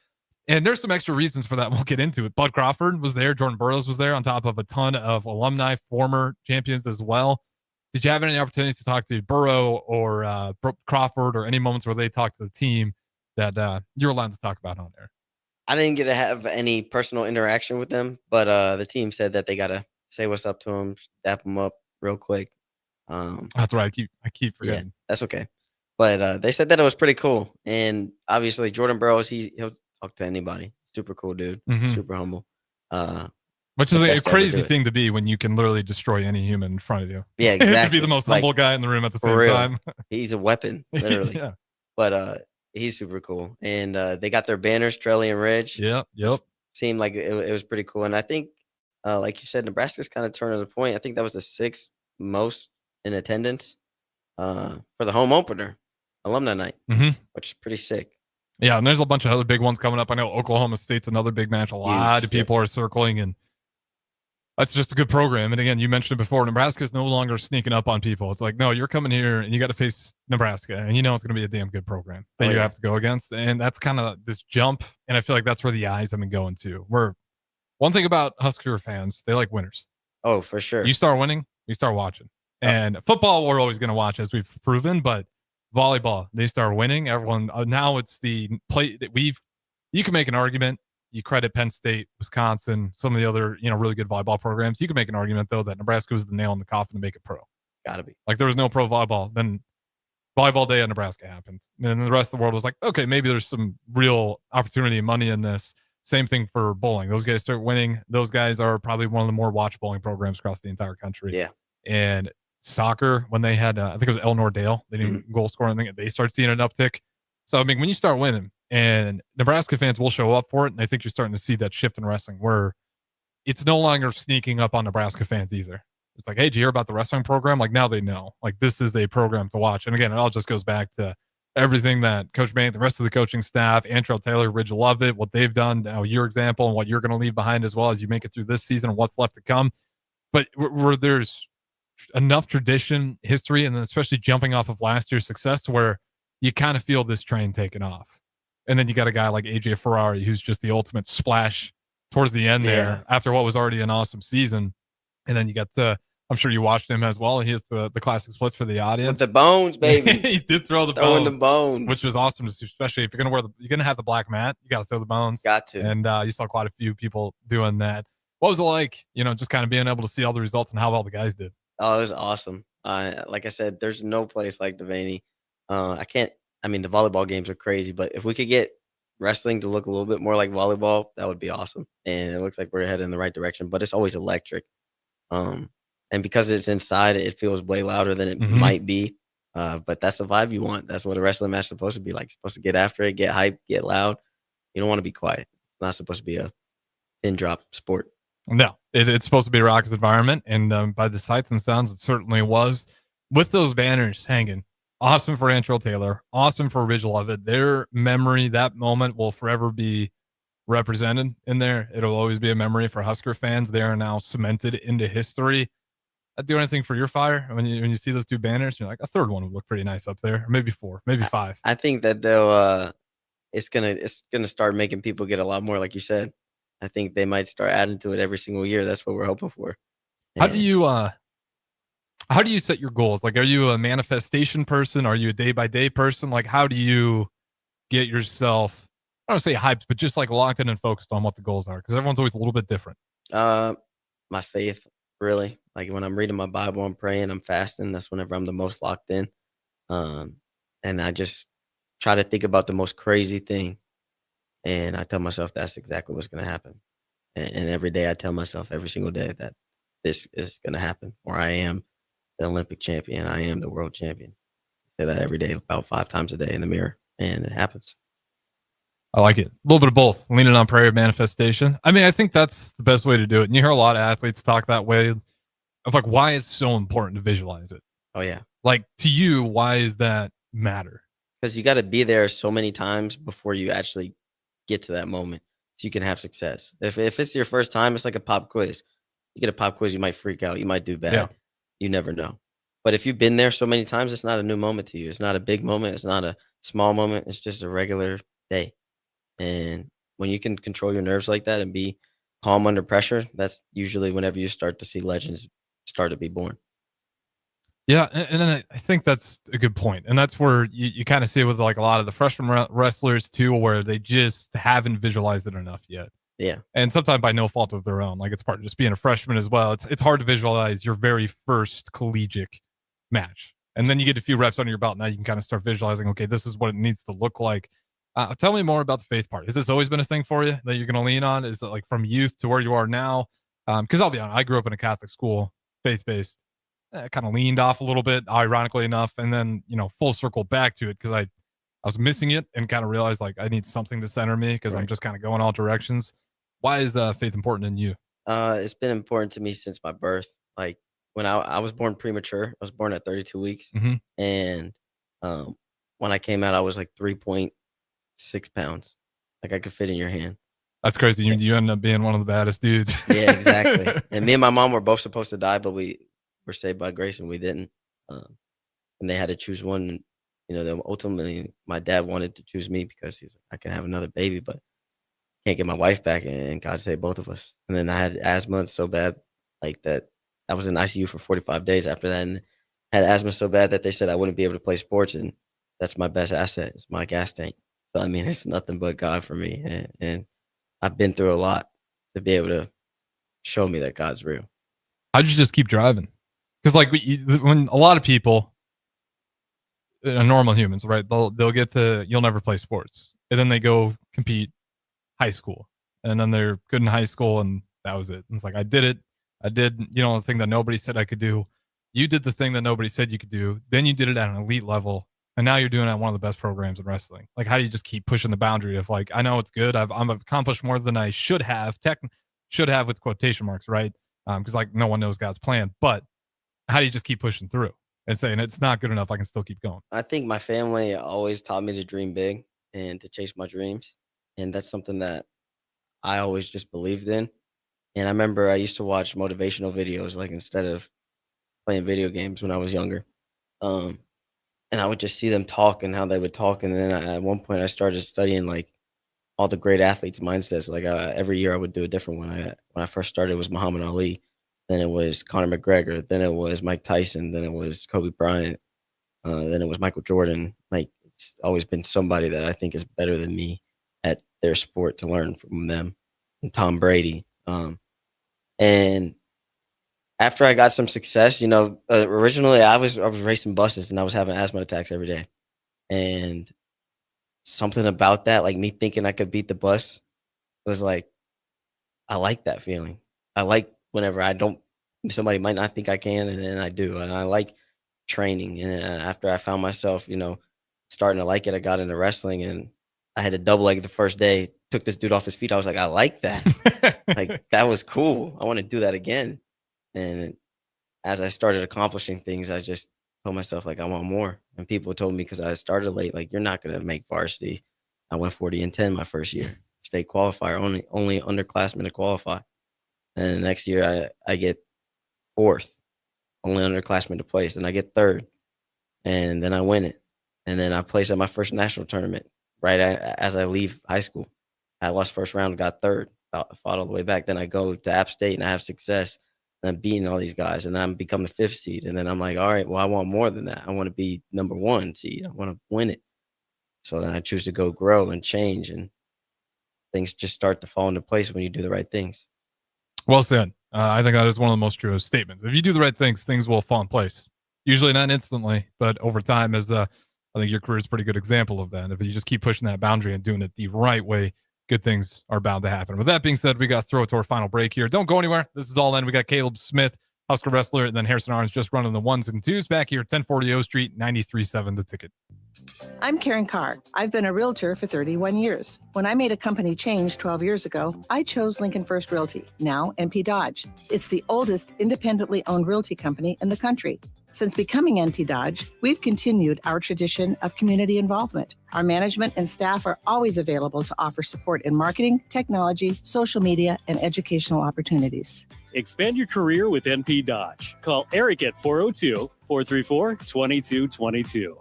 And there's some extra reasons for that. We'll get into it. Bud Crawford was there. Jordan Burroughs was there, on top of a ton of alumni, former champions as well. Did you have any opportunities to talk to Burrow or Crawford, or any moments where they talked to the team that you're allowed to talk about on there? I didn't get to have any personal interaction with them, but the team said that they got to say what's up to them, dap them up real quick. That's right. I keep forgetting. Yeah, that's okay. But they said that it was pretty cool. And obviously Jordan Burroughs, he'll talk to anybody. Super cool dude. Mm-hmm. Super humble. Which is a crazy thing to be when you can literally destroy any human in front of you. Yeah, exactly. To be the most humble guy in the room at the same time. He's a weapon, literally. Yeah. But he's super cool. And they got their banners, Strelly and Ridge. Yep. Seemed like it was pretty cool. And I think, like you said, Nebraska's kind of turning the point. I think that was the sixth most in attendance for the home opener, alumni night, which is pretty sick. Yeah, and there's a bunch of other big ones coming up. I know Oklahoma State's another big match. A lot of people are circling, and that's just a good program. And again, you mentioned it before, Nebraska's no longer sneaking up on people. It's like, no, you're coming here and you got to face Nebraska, and you know it's going to be a damn good program that you have to go against. And that's kind of this jump, and I feel like that's where the eyes have been going to. Where one thing about Husker fans, they like winners. Oh, for sure. You start winning, you start watching. And football, we're always going to watch, as we've proven, but volleyball, they start winning. Everyone now it's the play that you can make an argument. You credit Penn State, Wisconsin, some of the other, really good volleyball programs. You can make an argument though that Nebraska was the nail in the coffin to make it pro. Gotta be. Like there was no pro volleyball. Then volleyball day at Nebraska happened. And then the rest of the world was like, okay, maybe there's some real opportunity and money in this. Same thing for bowling. Those guys start winning. Those guys are probably one of the more watched bowling programs across the entire country. Yeah. And soccer, when they had, I think it was Eleanor Dale, they didn't goal scoring. I think they started seeing an uptick. So, I mean, when you start winning, and Nebraska fans will show up for it, and I think you're starting to see that shift in wrestling where it's no longer sneaking up on Nebraska fans either. It's like, hey, did you hear about the wrestling program? Like, now they know. Like, this is a program to watch. And again, it all just goes back to everything that Coach Bank, the rest of the coaching staff, Antrell Taylor, Ridge Lovett, what they've done, now your example, and what you're going to leave behind as well as you make it through this season and what's left to come. But where there's enough tradition, history, and then especially jumping off of last year's success to where you kind of feel this train taking off. And then you got a guy like AJ Ferrari, who's just the ultimate splash towards the end there after what was already an awesome season. And then you got a I'm sure you watched him as well. He has the classic splits for the audience. With the bones, baby. He did throw the Throwing bones, the bones. which was awesome to see, especially if you're gonna have the black mat, you got to throw the bones. Got to. And you saw quite a few people doing that. What was it like, just kind of being able to see all the results and how well the guys did? Oh, it was awesome. Like I said, there's no place like Devaney. The volleyball games are crazy, but if we could get wrestling to look a little bit more like volleyball, that would be awesome. And it looks like we're headed in the right direction, but it's always electric. And because it's inside, it feels way louder than it might be. But that's the vibe you want. That's what a wrestling match is supposed to be like. You're supposed to get after it, get hyped, get loud. You don't want to be quiet. It's not supposed to be a pin drop sport. No, it's supposed to be a raucous environment, and by the sights and sounds, it certainly was. With those banners hanging, awesome for Antrell Taylor, awesome for Ridge Lovett. Their memory, that moment, will forever be represented in there. It'll always be a memory for Husker fans. They are now cemented into history. Do anything for your fire when you see those two banners? You're like, a third one would look pretty nice up there, or maybe 4, maybe 5. I think that they'll it's gonna start making people get a lot more, like you said. I think they might start adding to it every single year. That's what we're hoping for. How do you set your goals? Like, are you a manifestation person? Are you a day by day person? Like, how do you get yourself, I don't want to say hyped, but just like locked in and focused on what the goals are? Because everyone's always a little bit different. My faith, really. Like when I'm reading my Bible, I'm praying, I'm fasting. That's whenever I'm the most locked in. And I just try to think about the most crazy thing. And I tell myself that's exactly what's going to happen. And every day I tell myself every single day that this is going to happen, or I am the Olympic champion. I am the world champion. I say that every day, about 5 times a day in the mirror, and it happens. I like it. A little bit of both, leaning on prayer, manifestation. I mean, I think that's the best way to do it. And you hear a lot of athletes talk that way of like, why it's so important to visualize it. Oh, yeah. Like, to you, why does that matter? Because you got to be there so many times before you actually get to that moment so you can have success. If it's your first time, it's like a pop quiz. You get a pop quiz, you might freak out. You might do bad. Yeah. You never know. But if you've been there so many times, it's not a new moment to you. It's not a big moment. It's not a small moment. It's just a regular day. And when you can control your nerves like that and be calm under pressure, that's usually whenever you start to see legends start to be born. Yeah, and I think that's a good point. And that's where you kind of see it with like a lot of the freshman wrestlers too, where they just haven't visualized it enough yet. Yeah. And sometimes by no fault of their own. Like, it's part of just being a freshman as well. It's hard to visualize your very first collegiate match. And then you get a few reps under your belt. Now you can kind of start visualizing, okay, this is what it needs to look like. Tell me more about the faith part. Has this always been a thing for you that you're going to lean on? Is it like from youth to where you are now? Because I'll be honest, I grew up in a Catholic school, faith-based. Kind of leaned off a little bit, ironically enough, and then, full circle back to it because I was missing it and kind of realized like I need something to center me because I'm just kind of going all directions. Why is faith important in you? It's been important to me since my birth. Like when I was born premature, I was born at 32 weeks. And when I came out, I was like 3.6 pounds. Like I could fit in your hand. That's crazy. You ended up being one of the baddest dudes. Yeah, exactly. And me and my mom were both supposed to die, but we were saved by grace and we didn't. And they had to choose one. Then ultimately my dad wanted to choose me because he was like, I can have another baby, but can't get my wife back, and God saved both of us. And then I had asthma so bad, like that. I was in ICU for 45 days after that, and had asthma so bad that they said I wouldn't be able to play sports, and that's my best asset. It's my gas tank. So I mean, it's nothing but God for me, and I've been through a lot to be able to show me that God's real. How'd you just keep driving? Because like when a lot of people, normal humans, right? They'll get you'll never play sports, and then they go compete high school, and then they're good in high school, and that was it. And it's like I did it. I did the thing that nobody said I could do. You did the thing that nobody said you could do. Then you did it at an elite level, and now you're doing it at one of the best programs in wrestling. Like, how do you just keep pushing the boundary of like, I know it's good. I've accomplished more than I should have. Should have with quotation marks, right? Because like no one knows God's plan. But how do you just keep pushing through and saying it's not good enough? I can still keep going. I think my family always taught me to dream big and to chase my dreams. And that's something that I always just believed in. And I remember I used to watch motivational videos, like instead of playing video games when I was younger. And I would just see them talk and how they would talk. And then at one point I started studying like all the great athletes' mindsets. Like every year I would do a different one. When I first started, it was Muhammad Ali. Then it was Conor McGregor. Then it was Mike Tyson. Then it was Kobe Bryant. Then it was Michael Jordan. Like, it's always been somebody that I think is better than me at their sport to learn from them. And Tom Brady. And after I got some success, originally I was racing buses and I was having asthma attacks every day. And something about that, like me thinking I could beat the bus, was like, I like that feeling. I like whenever somebody might not think I can, and then I do. And I like training. And after I found myself, starting to like it, I got into wrestling, and I had a double leg the first day, took this dude off his feet. I was like, I like that. Like, that was cool. I want to do that again. And as I started accomplishing things, I just told myself, like, I want more. And people told me, because I started late, like, you're not going to make varsity. I went 40-10 my first year. State qualifier, only underclassmen to qualify. And the next year I get fourth, only underclassmen to place. And I get third. And then I win it. And then I place at my first national tournament right as I leave high school. I lost first round, got third, fought all the way back. Then I go to App State and I have success. And I'm beating all these guys, and I'm becoming the 5th seed. And then I'm like, all right, well, I want more than that. I want to be number 1 seed. I want to win it. So then I choose to go grow and change, and things just start to fall into place when you do the right things. Well said. I think that is one of the most true statements. If you do the right things, things will fall in place. Usually not instantly, but over time, I think your career is a pretty good example of that. If you just keep pushing that boundary and doing it the right way, good things are bound to happen. With that being said, we got to throw it to our final break here. Don't go anywhere. This is All In. We got Caleb Smith, Husker wrestler, and then Harrison Arns just running the 1s and 2s back here, 1040 O Street, 93.7 The Ticket. I'm Karen Carr. I've been a realtor for 31 years. When I made a company change 12 years ago, I chose Lincoln First Realty, now NP Dodge. It's the oldest independently owned realty company in the country. Since becoming NP Dodge, we've continued our tradition of community involvement. Our management and staff are always available to offer support in marketing, technology, social media, and educational opportunities. Expand your career with NP Dodge. Call Eric at 402-434-2222.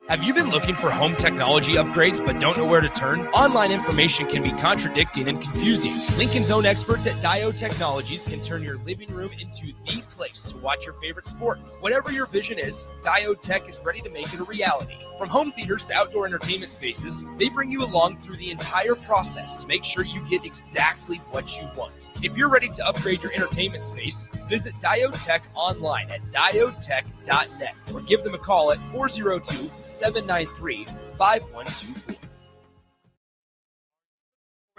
Have you been looking for home technology upgrades but don't know where to turn? Online information can be contradicting and confusing. Lincoln's own experts at Diode Technologies can turn your living room into the place to watch your favorite sports. Whatever your vision is, Diode Tech is ready to make it a reality. From home theaters to outdoor entertainment spaces, they bring you along through the entire process to make sure you get exactly what you want. If you're ready to upgrade your entertainment space, visit Diode Tech online at diodetech.net or give them a call at 402-793-5124.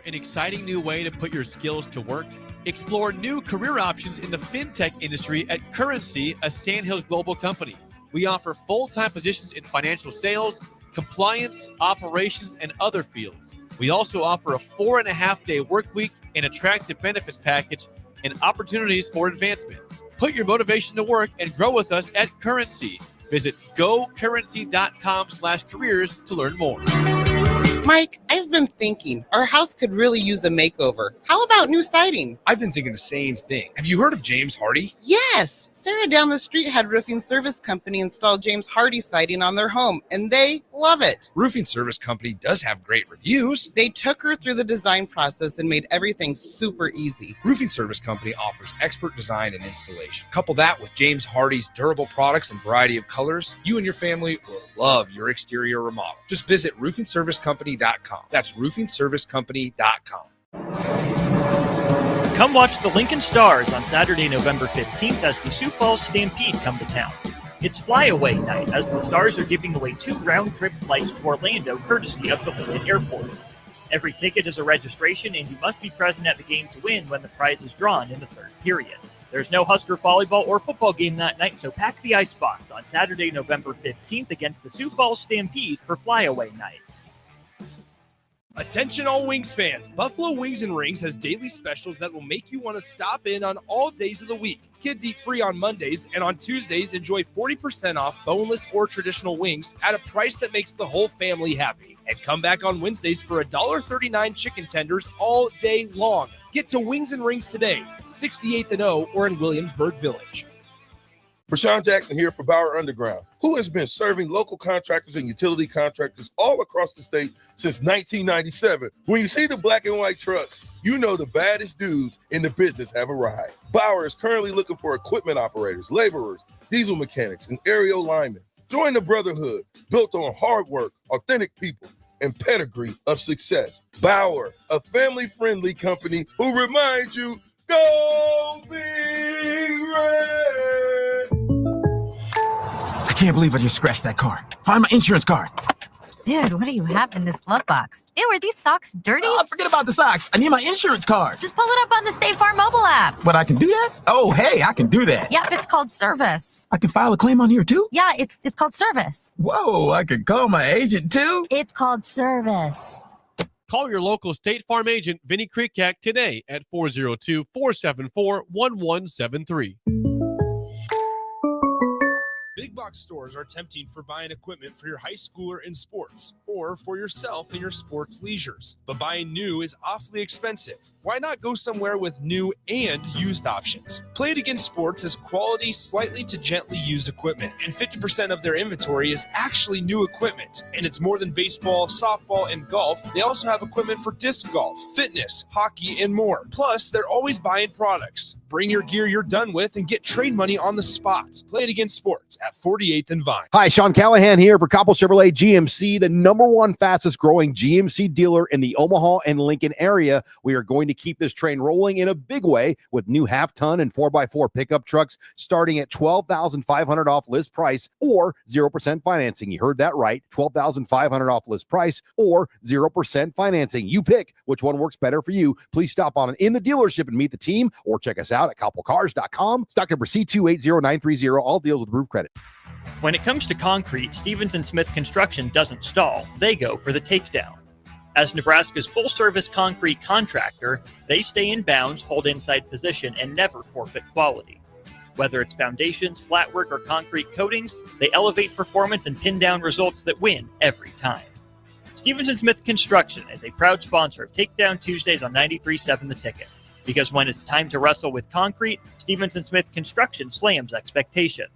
An exciting new way to put your skills to work? Explore new career options in the fintech industry at Currency, a Sandhills global company. We offer full-time positions in financial sales, compliance, operations, and other fields. We also offer a 4.5-day work week, an attractive benefits package, and opportunities for advancement. Put your motivation to work and grow with us at Currency. Visit gocurrency.com/careers to learn more. Mike, I've been thinking our house could really use a makeover. How about new siding? I've been thinking the same thing. Have you heard of James Hardy? Yes. Sarah down the street had Roofing Service Company install James Hardy siding on their home, and they love it. Roofing Service Company does have great reviews. They took her through the design process and made everything super easy. Roofing Service Company offers expert design and installation. Couple that with James Hardy's durable products and variety of colors, you and your family will love your exterior remodel. Just visit roofingservicecompany.com. That's roofingservicecompany.com. Come watch the Lincoln Stars on Saturday, November 15th as the Sioux Falls Stampede come to town. It's flyaway night as the Stars are giving away 2 round-trip flights to Orlando courtesy of the Lincoln Airport. Every ticket is a registration and you must be present at the game to win when the prize is drawn in the 3rd period. There's no Husker volleyball or football game that night, so pack the icebox on Saturday, November 15th against the Sioux Falls Stampede for flyaway night. Attention all Wings fans, Buffalo Wings and Rings has daily specials that will make you want to stop in on all days of the week. Kids eat free on Mondays, and on Tuesdays enjoy 40% off boneless or traditional wings at a price that makes the whole family happy. And come back on Wednesdays for $1.39 chicken tenders all day long. Get to Wings and Rings today, 68th and O or in Williamsburg Village. Rashawn Jackson here for Bauer Underground, who has been serving local contractors and utility contractors all across the state since 1997. When you see the black and white trucks, you know the baddest dudes in the business have arrived. Bauer is currently looking for equipment operators, laborers, diesel mechanics, and aerial linemen. Join the brotherhood built on hard work, authentic people, and pedigree of success. Bauer, a family-friendly company who reminds you, go Big Red! I can't believe I just scratched that car. Find my insurance card. Dude, what do you have in this glove box? Ew, are these socks dirty? Oh, forget about the socks. I need my insurance card. Just pull it up on the State Farm mobile app. But I can do that? Oh, hey, I can do that. Yep, it's called service. I can file a claim on here too? Yeah, it's called service. Whoa, I can call my agent too? It's called service. Call your local State Farm agent, Vinny Krikak, today at 402-474-1173. Big box stores are tempting for buying equipment for your high schooler in sports or for yourself in your sports leisures. But buying new is awfully expensive. Why not go somewhere with new and used options? Play It Again Sports has quality, slightly to gently used equipment, and 50% of their inventory is actually new equipment. And it's more than baseball, softball, and golf. They also have equipment for disc golf, fitness, hockey, and more. Plus, they're always buying products. Bring your gear you're done with and get trade money on the spot. Play It Again Sports at 48th and Vine. Hi, Sean Callahan here for Coppell Chevrolet GMC, the #1 fastest growing GMC dealer in the Omaha and Lincoln area. We are going to keep this train rolling in a big way with new half-ton and 4x4 pickup trucks starting at $12,500 off list price or 0% financing. You heard that right, $12,500 off list price or 0% financing. You pick which one works better for you. Please stop on in the dealership and meet the team or check us out at koppelcars.com. Stock number C280930. All deals with approved credit. When it comes to concrete, Stevens & Smith Construction doesn't stall. They go for the takedown. As Nebraska's full-service concrete contractor, they stay in bounds, hold inside position, and never forfeit quality. Whether it's foundations, flatwork, or concrete coatings, they elevate performance and pin down results that win every time. Stevens & Smith Construction is a proud sponsor of Takedown Tuesdays on 93.7 The Ticket. Because when it's time to wrestle with concrete, Stevens & Smith Construction slams expectations.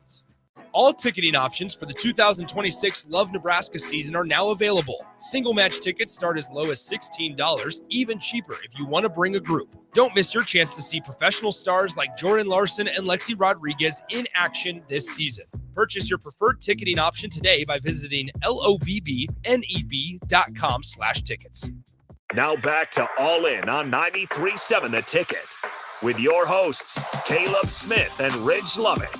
All ticketing options for the 2026 Love Nebraska season are now available. Single match tickets start as low as $16, even cheaper if you want to bring a group. Don't miss your chance to see professional stars like Jordan Larson and Lexi Rodriguez in action this season. Purchase your preferred ticketing option today by visiting lovneb.com/tickets. Now back to All In on 93.7 The Ticket with your hosts, Caleb Smith and Ridge Lovett.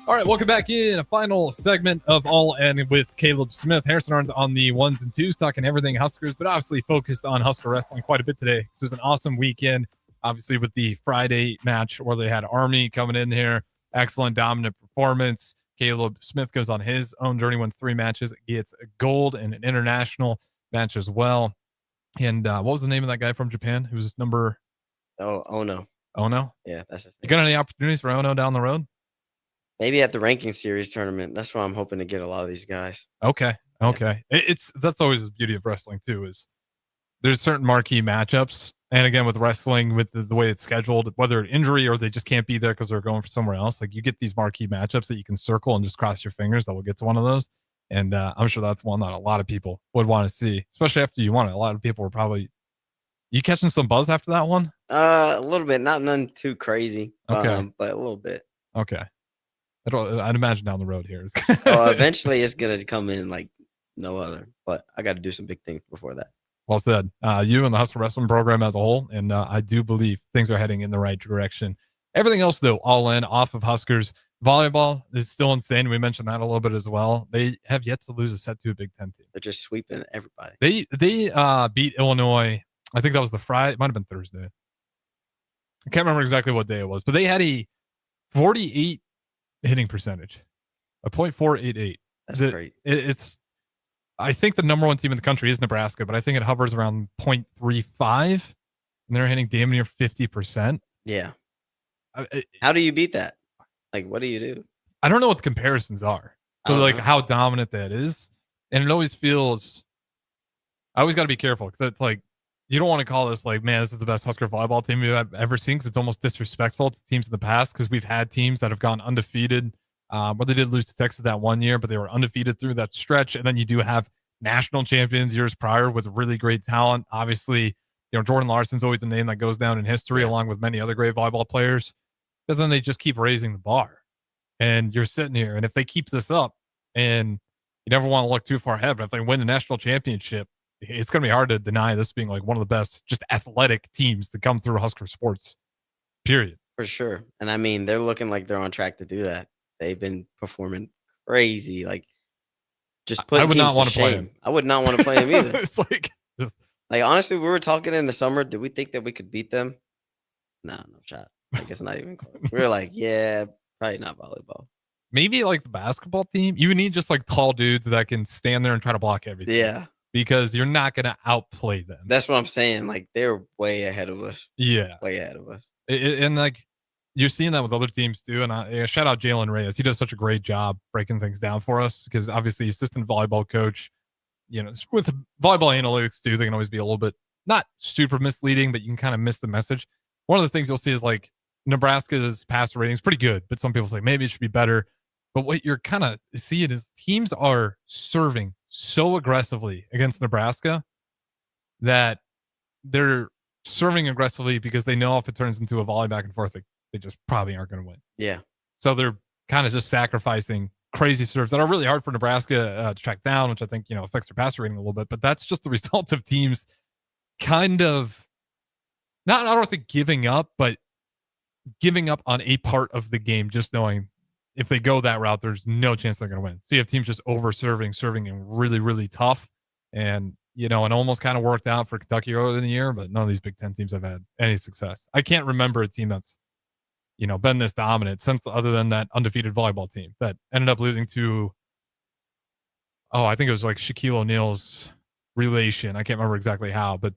All right, welcome back in. A final segment of All In with Caleb Smith. Harrison Arns on the ones and twos, talking everything Huskers, but obviously focused on Husker wrestling quite a bit today. This was an awesome weekend, obviously with the Friday match where they had Army coming in here. Excellent, dominant performance. Caleb Smith goes on his own journey, wins 3 matches, gets a gold and an international match as well. And what was the name of that guy from Japan who was number? Ono. Ono? Yeah, that's his name. You got any opportunities for Ono down the road? Maybe at the ranking series tournament. That's where I'm hoping to get a lot of these guys. Okay. That's always the beauty of wrestling too, is there's certain marquee matchups. And again, with wrestling, with the way it's scheduled, whether an injury or they just can't be there because they're going for somewhere else, like you get these marquee matchups that you can circle and just cross your fingers that we'll get to one of those. And I'm sure that's one that a lot of people would want to see, especially after you won it. A lot of people were probably, you catching some buzz after that one? A little bit, not none too crazy, okay, but a little bit. Okay. I'd imagine down the road here. Eventually it's going to come in like no other, but I got to do some big things before that. Well said. You and the Husker wrestling program as a whole, and I do believe things are heading in the right direction. Everything else, though, all in off of Huskers. Volleyball is still insane. We mentioned that a little bit as well. They have yet to lose a set to a Big Ten team. They're just sweeping everybody. They beat Illinois. I think that was the Friday. It might have been Thursday. I can't remember exactly what day it was, but they had a 48 hitting percentage, a .488. That's great. It's, I think the number 1 team in the country is Nebraska, but I think it hovers around .35, and they're hitting damn near 50%. Yeah. How do you beat that? Like, what do you do? I don't know what the comparisons are. So, like, how dominant that is. And it always feels, I always got to be careful because it's like, you don't want to call this like, man, this is the best Husker volleyball team we've ever seen, because it's almost disrespectful to teams in the past, because we've had teams that have gone undefeated. But they did lose to Texas that one year, but they were undefeated through that stretch. And then you do have national champions years prior with really great talent. Obviously, Jordan Larson's always a name that goes down in history, along with many other great volleyball players. But then they just keep raising the bar. And you're sitting here, and if they keep this up, and you never want to look too far ahead, but if they win the national championship, it's going to be hard to deny this being like one of the best just athletic teams to come through Husker sports, period. For sure. And I mean, they're looking like they're on track to do that. They've been performing crazy. Like, just put. I would not want to play him. I would not want to play him either. It's like honestly, we were talking in the summer. Did we think that we could beat them? No shot. Like, it's not even close. We were like, yeah, probably not volleyball. Maybe like the basketball team. You need just like tall dudes that can stand there and try to block everything. Yeah. Because you're not going to outplay them. That's what I'm saying. Like, they're way ahead of us. Yeah. Way ahead of us. And like, you're seeing that with other teams too. And shout out Jalen Reyes. He does such a great job breaking things down for us, because obviously assistant volleyball coach, with volleyball analytics too, they can always be a little bit not super misleading, but you can kind of miss the message. One of the things you'll see is like Nebraska's passer rating is pretty good, but some people say maybe it should be better. But what you're kind of seeing is teams are serving so aggressively against Nebraska that they're serving aggressively because they know if it turns into a volley back and forth, they just probably aren't going to win. Yeah. So they're kind of just sacrificing crazy serves that are really hard for Nebraska to track down, which I think, affects their passer rating a little bit. But that's just the result of teams kind of I don't want to say giving up, but giving up on a part of the game, just knowing if they go that route, there's no chance they're going to win. So you have teams just serving and really, really tough. And, it almost kind of worked out for Kentucky earlier in the year, but none of these Big Ten teams have had any success. I can't remember a team that's, been this dominant since, other than that undefeated volleyball team that ended up losing to, I think it was like Shaquille O'Neal's relation. I can't remember exactly how, but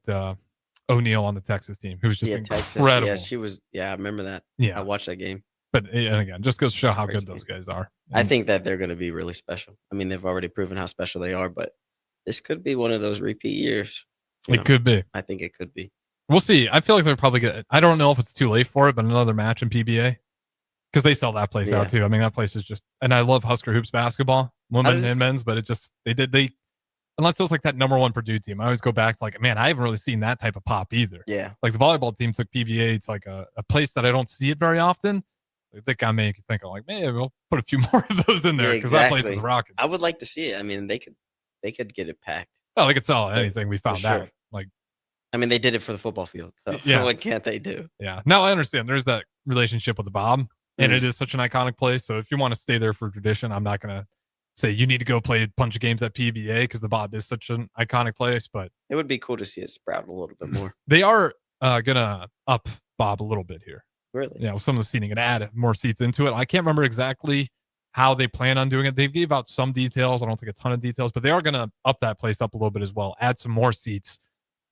O'Neal on the Texas team, who was just incredible. Texas, she was. Yeah, I remember that. Yeah, I watched that game. But and again, just goes to show how good those guys are. I think that they're going to be really special. I mean, they've already proven how special they are, but this could be one of those repeat years. It could be. I think it could be. We'll see. I feel like they're probably good. I don't know if it's too late for it, but another match in PBA, because they sell that place out too. I mean, that place is just, and I love Husker Hoops basketball, women and men's, but it just, unless it was like that number one Purdue team, I always go back to like, man, I haven't really seen that type of pop either. Yeah. Like the volleyball team took PBA. It's like a place that I don't see it very often. I think I make you think, I'm like, man, we'll put a few more of those in there, because that place is rocking. I would like to see it. I mean, they could get it packed. Oh, they could sell anything. We found out. Like, I mean, they did it for the football field, so what can't they do? Yeah. No, I understand. There's that relationship with the Bob, and it is such an iconic place. So if you want to stay there for tradition, I'm not going to say you need to go play a bunch of games at PBA, because the Bob is such an iconic place. But it would be cool to see it sprout a little bit more. They are going to up Bob a little bit here. Really? Yeah, with some of the seating and add more seats into it. I can't remember exactly how they plan on doing it. They gave out some details. I don't think a ton of details, but they are going to up that place up a little bit as well. Add some more seats,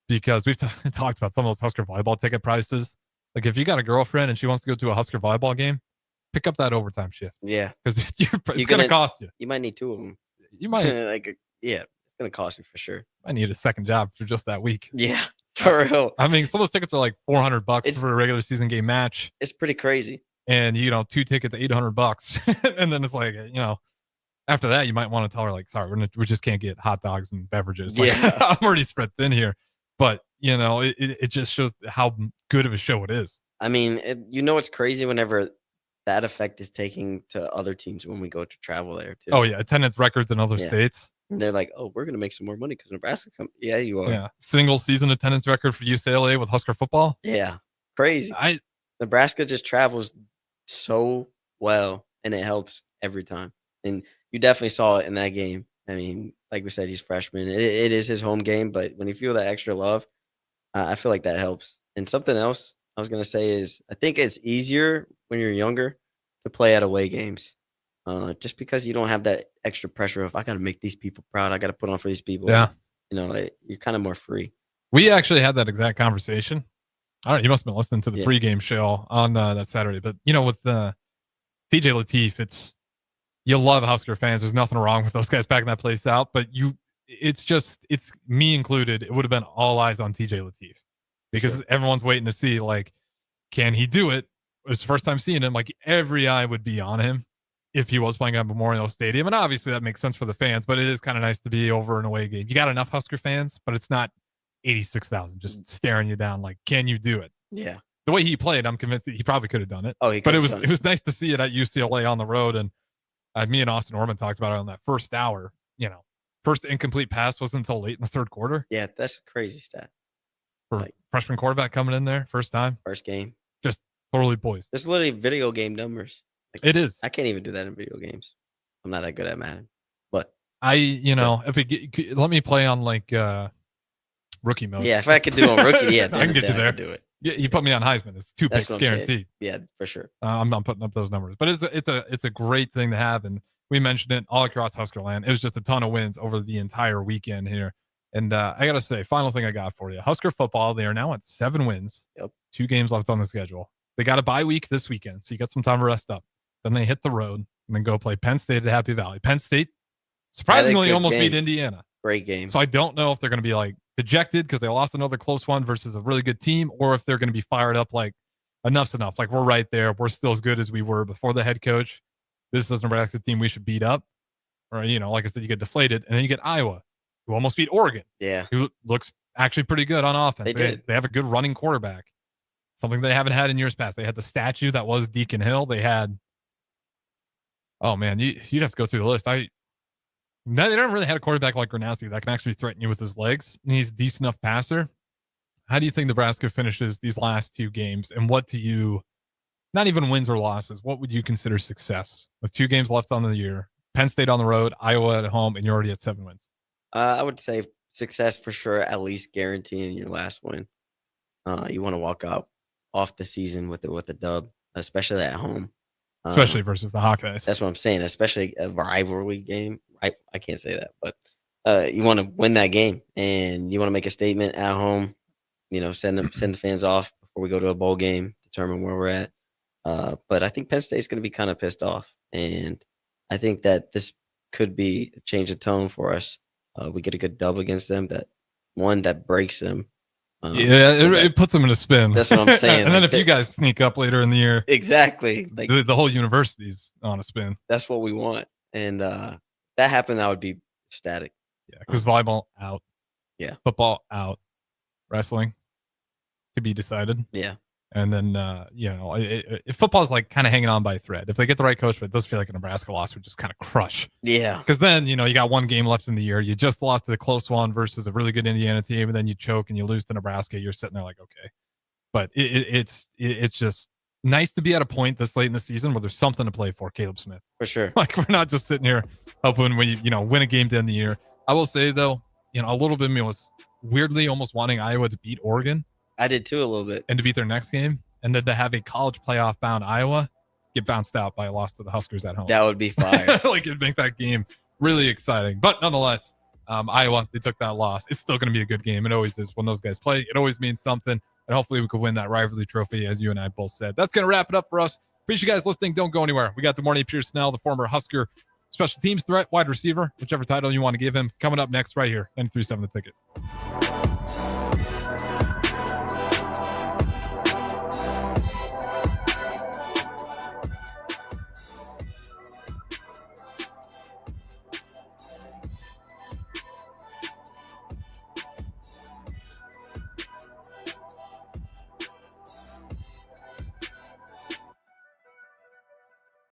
because we've talked about some of those Husker volleyball ticket prices. Like if you got a girlfriend and she wants to go to a Husker volleyball game, pick up that overtime shift. Yeah. Because it's going to cost you. You might need two of them. You might. It's going to cost you for sure. I need a second job for just that week. Yeah. For real. I mean, some of those tickets are like $400 for a regular season game match. It's pretty crazy. And, two tickets, $800. And then it's like, after that, you might want to tell her, like, sorry, we just can't get hot dogs and beverages. Like, I'm already spread thin here. But, it just shows how good of a show it is. I mean, it's crazy whenever that effect is taking to other teams when we go to travel there, too. Oh, yeah. Attendance records in other states. And they're like, oh, we're going to make some more money because Nebraska comes. Yeah, you are. Yeah. Single season attendance record for UCLA with Husker football. Yeah. Crazy. Nebraska just travels so well, and it helps every time. And you definitely saw it in that game. I mean, like we said, he's freshman. It is his home game, but when you feel that extra love, I feel like that helps. And something else I was going to say is I think it's easier when you're younger to play at away games. Just because you don't have that extra pressure of I got to make these people proud, I got to put on for these people. Yeah, you're kind of more free. We actually had that exact conversation. I don't know, you must have been listening to the pregame show on that Saturday, but with TJ Lateef, it's you love Husker fans. There's nothing wrong with those guys backing that place out, but it's me included. It would have been all eyes on TJ Lateef because everyone's waiting to see, like, can he do it? It was the first time seeing him. Like, every eye would be on him if he was playing at Memorial Stadium. And obviously that makes sense for the fans, but it is kind of nice to be over an away game. You got enough Husker fans, but it's not 86,000 just staring you down. Like, can you do it? Yeah. The way he played, I'm convinced that he probably could have done it. But it was nice to see it at UCLA on the road. And me and Austin Orman talked about it on that first hour. First incomplete pass wasn't until late in the third quarter. Yeah, that's a crazy stat. For freshman quarterback coming in there, first time. First game. Just totally poised. There's literally video game numbers. It is. I can't even do that in video games. I'm not that good at Madden. But if let me play on like rookie mode. Yeah, if I could do on rookie, yeah, I can get you there. Do it. Yeah, you put me on Heisman. It's 2 picks guaranteed. Yeah, for sure. I'm not putting up those numbers, but it's a great thing to have, and we mentioned it all across Husker land. It was just a ton of wins over the entire weekend here, and I gotta say, final thing I got for you: Husker football. They are now at 7 wins. Yep. 2 games left on the schedule. They got a bye week this weekend, so you got some time to rest up. Then they hit the road and then go play Penn State at Happy Valley. Penn State surprisingly almost beat Indiana. Great game. So I don't know if they're going to be like dejected because they lost another close one versus a really good team, or if they're going to be fired up like enough's enough. Like, we're right there. We're still as good as we were before the head coach. This is a Nebraska team we should beat up. Or, like I said, you get deflated. And then you get Iowa, who almost beat Oregon. Yeah. Who looks actually pretty good on offense. They have a good running quarterback. Something they haven't had in years past. They had the statue that was Deacon Hill. They had, oh man, you'd have to go through the list. They don't really have a quarterback like Gronowski that can actually threaten you with his legs. And he's a decent enough passer. How do you think Nebraska finishes these last 2 games? And what do you, not even wins or losses, what would you consider success with 2 games left on the year? Penn State on the road, Iowa at home, and you're already at 7 wins. I would say success for sure, at least guaranteeing your last win. You want to walk out off the season with a dub, especially at home. Especially versus the Hawkeyes. That's what I'm saying, especially a rivalry game. I can't say that, but you want to win that game, and you want to make a statement at home. Send the fans off before we go to a bowl game, determine where we're at. But I think Penn State's going to be kind of pissed off, and I think that this could be a change of tone for us. We get a good dub against them, that breaks them. It puts them in a spin. That's what I'm saying. And then if you guys sneak up later in the year, exactly, like the whole university's on a spin. That's what we want, and that happened, I would be ecstatic. Yeah, because volleyball out. Yeah, football out. Wrestling to be decided. Yeah. And then, if football is like kind of hanging on by a thread, if they get the right coach, but it does feel like a Nebraska loss would just kind of crush. Yeah. Because then, you got 1 game left in the year. You just lost a close one versus a really good Indiana team, and then you choke and you lose to Nebraska. You're sitting there like, okay. But it's just nice to be at a point this late in the season where there's something to play for, Caleb Smith. For sure. Like, we're not just sitting here hoping we, win a game to end the year. I will say, though, a little bit of me was weirdly almost wanting Iowa to beat Oregon. I did too, a little bit. And to beat their next game. And then to have a college playoff bound Iowa get bounced out by a loss to the Huskers at home. That would be fire. Like, it'd make that game really exciting. But nonetheless, Iowa, they took that loss. It's still going to be a good game. It always is when those guys play. It always means something. And hopefully we could win that rivalry trophy, as you and I both said. That's going to wrap it up for us. Appreciate you guys listening. Don't go anywhere. We got the morning Pierce Snell, the former Husker special teams threat, wide receiver, whichever title you want to give him, coming up next right here. 93.7 The Ticket.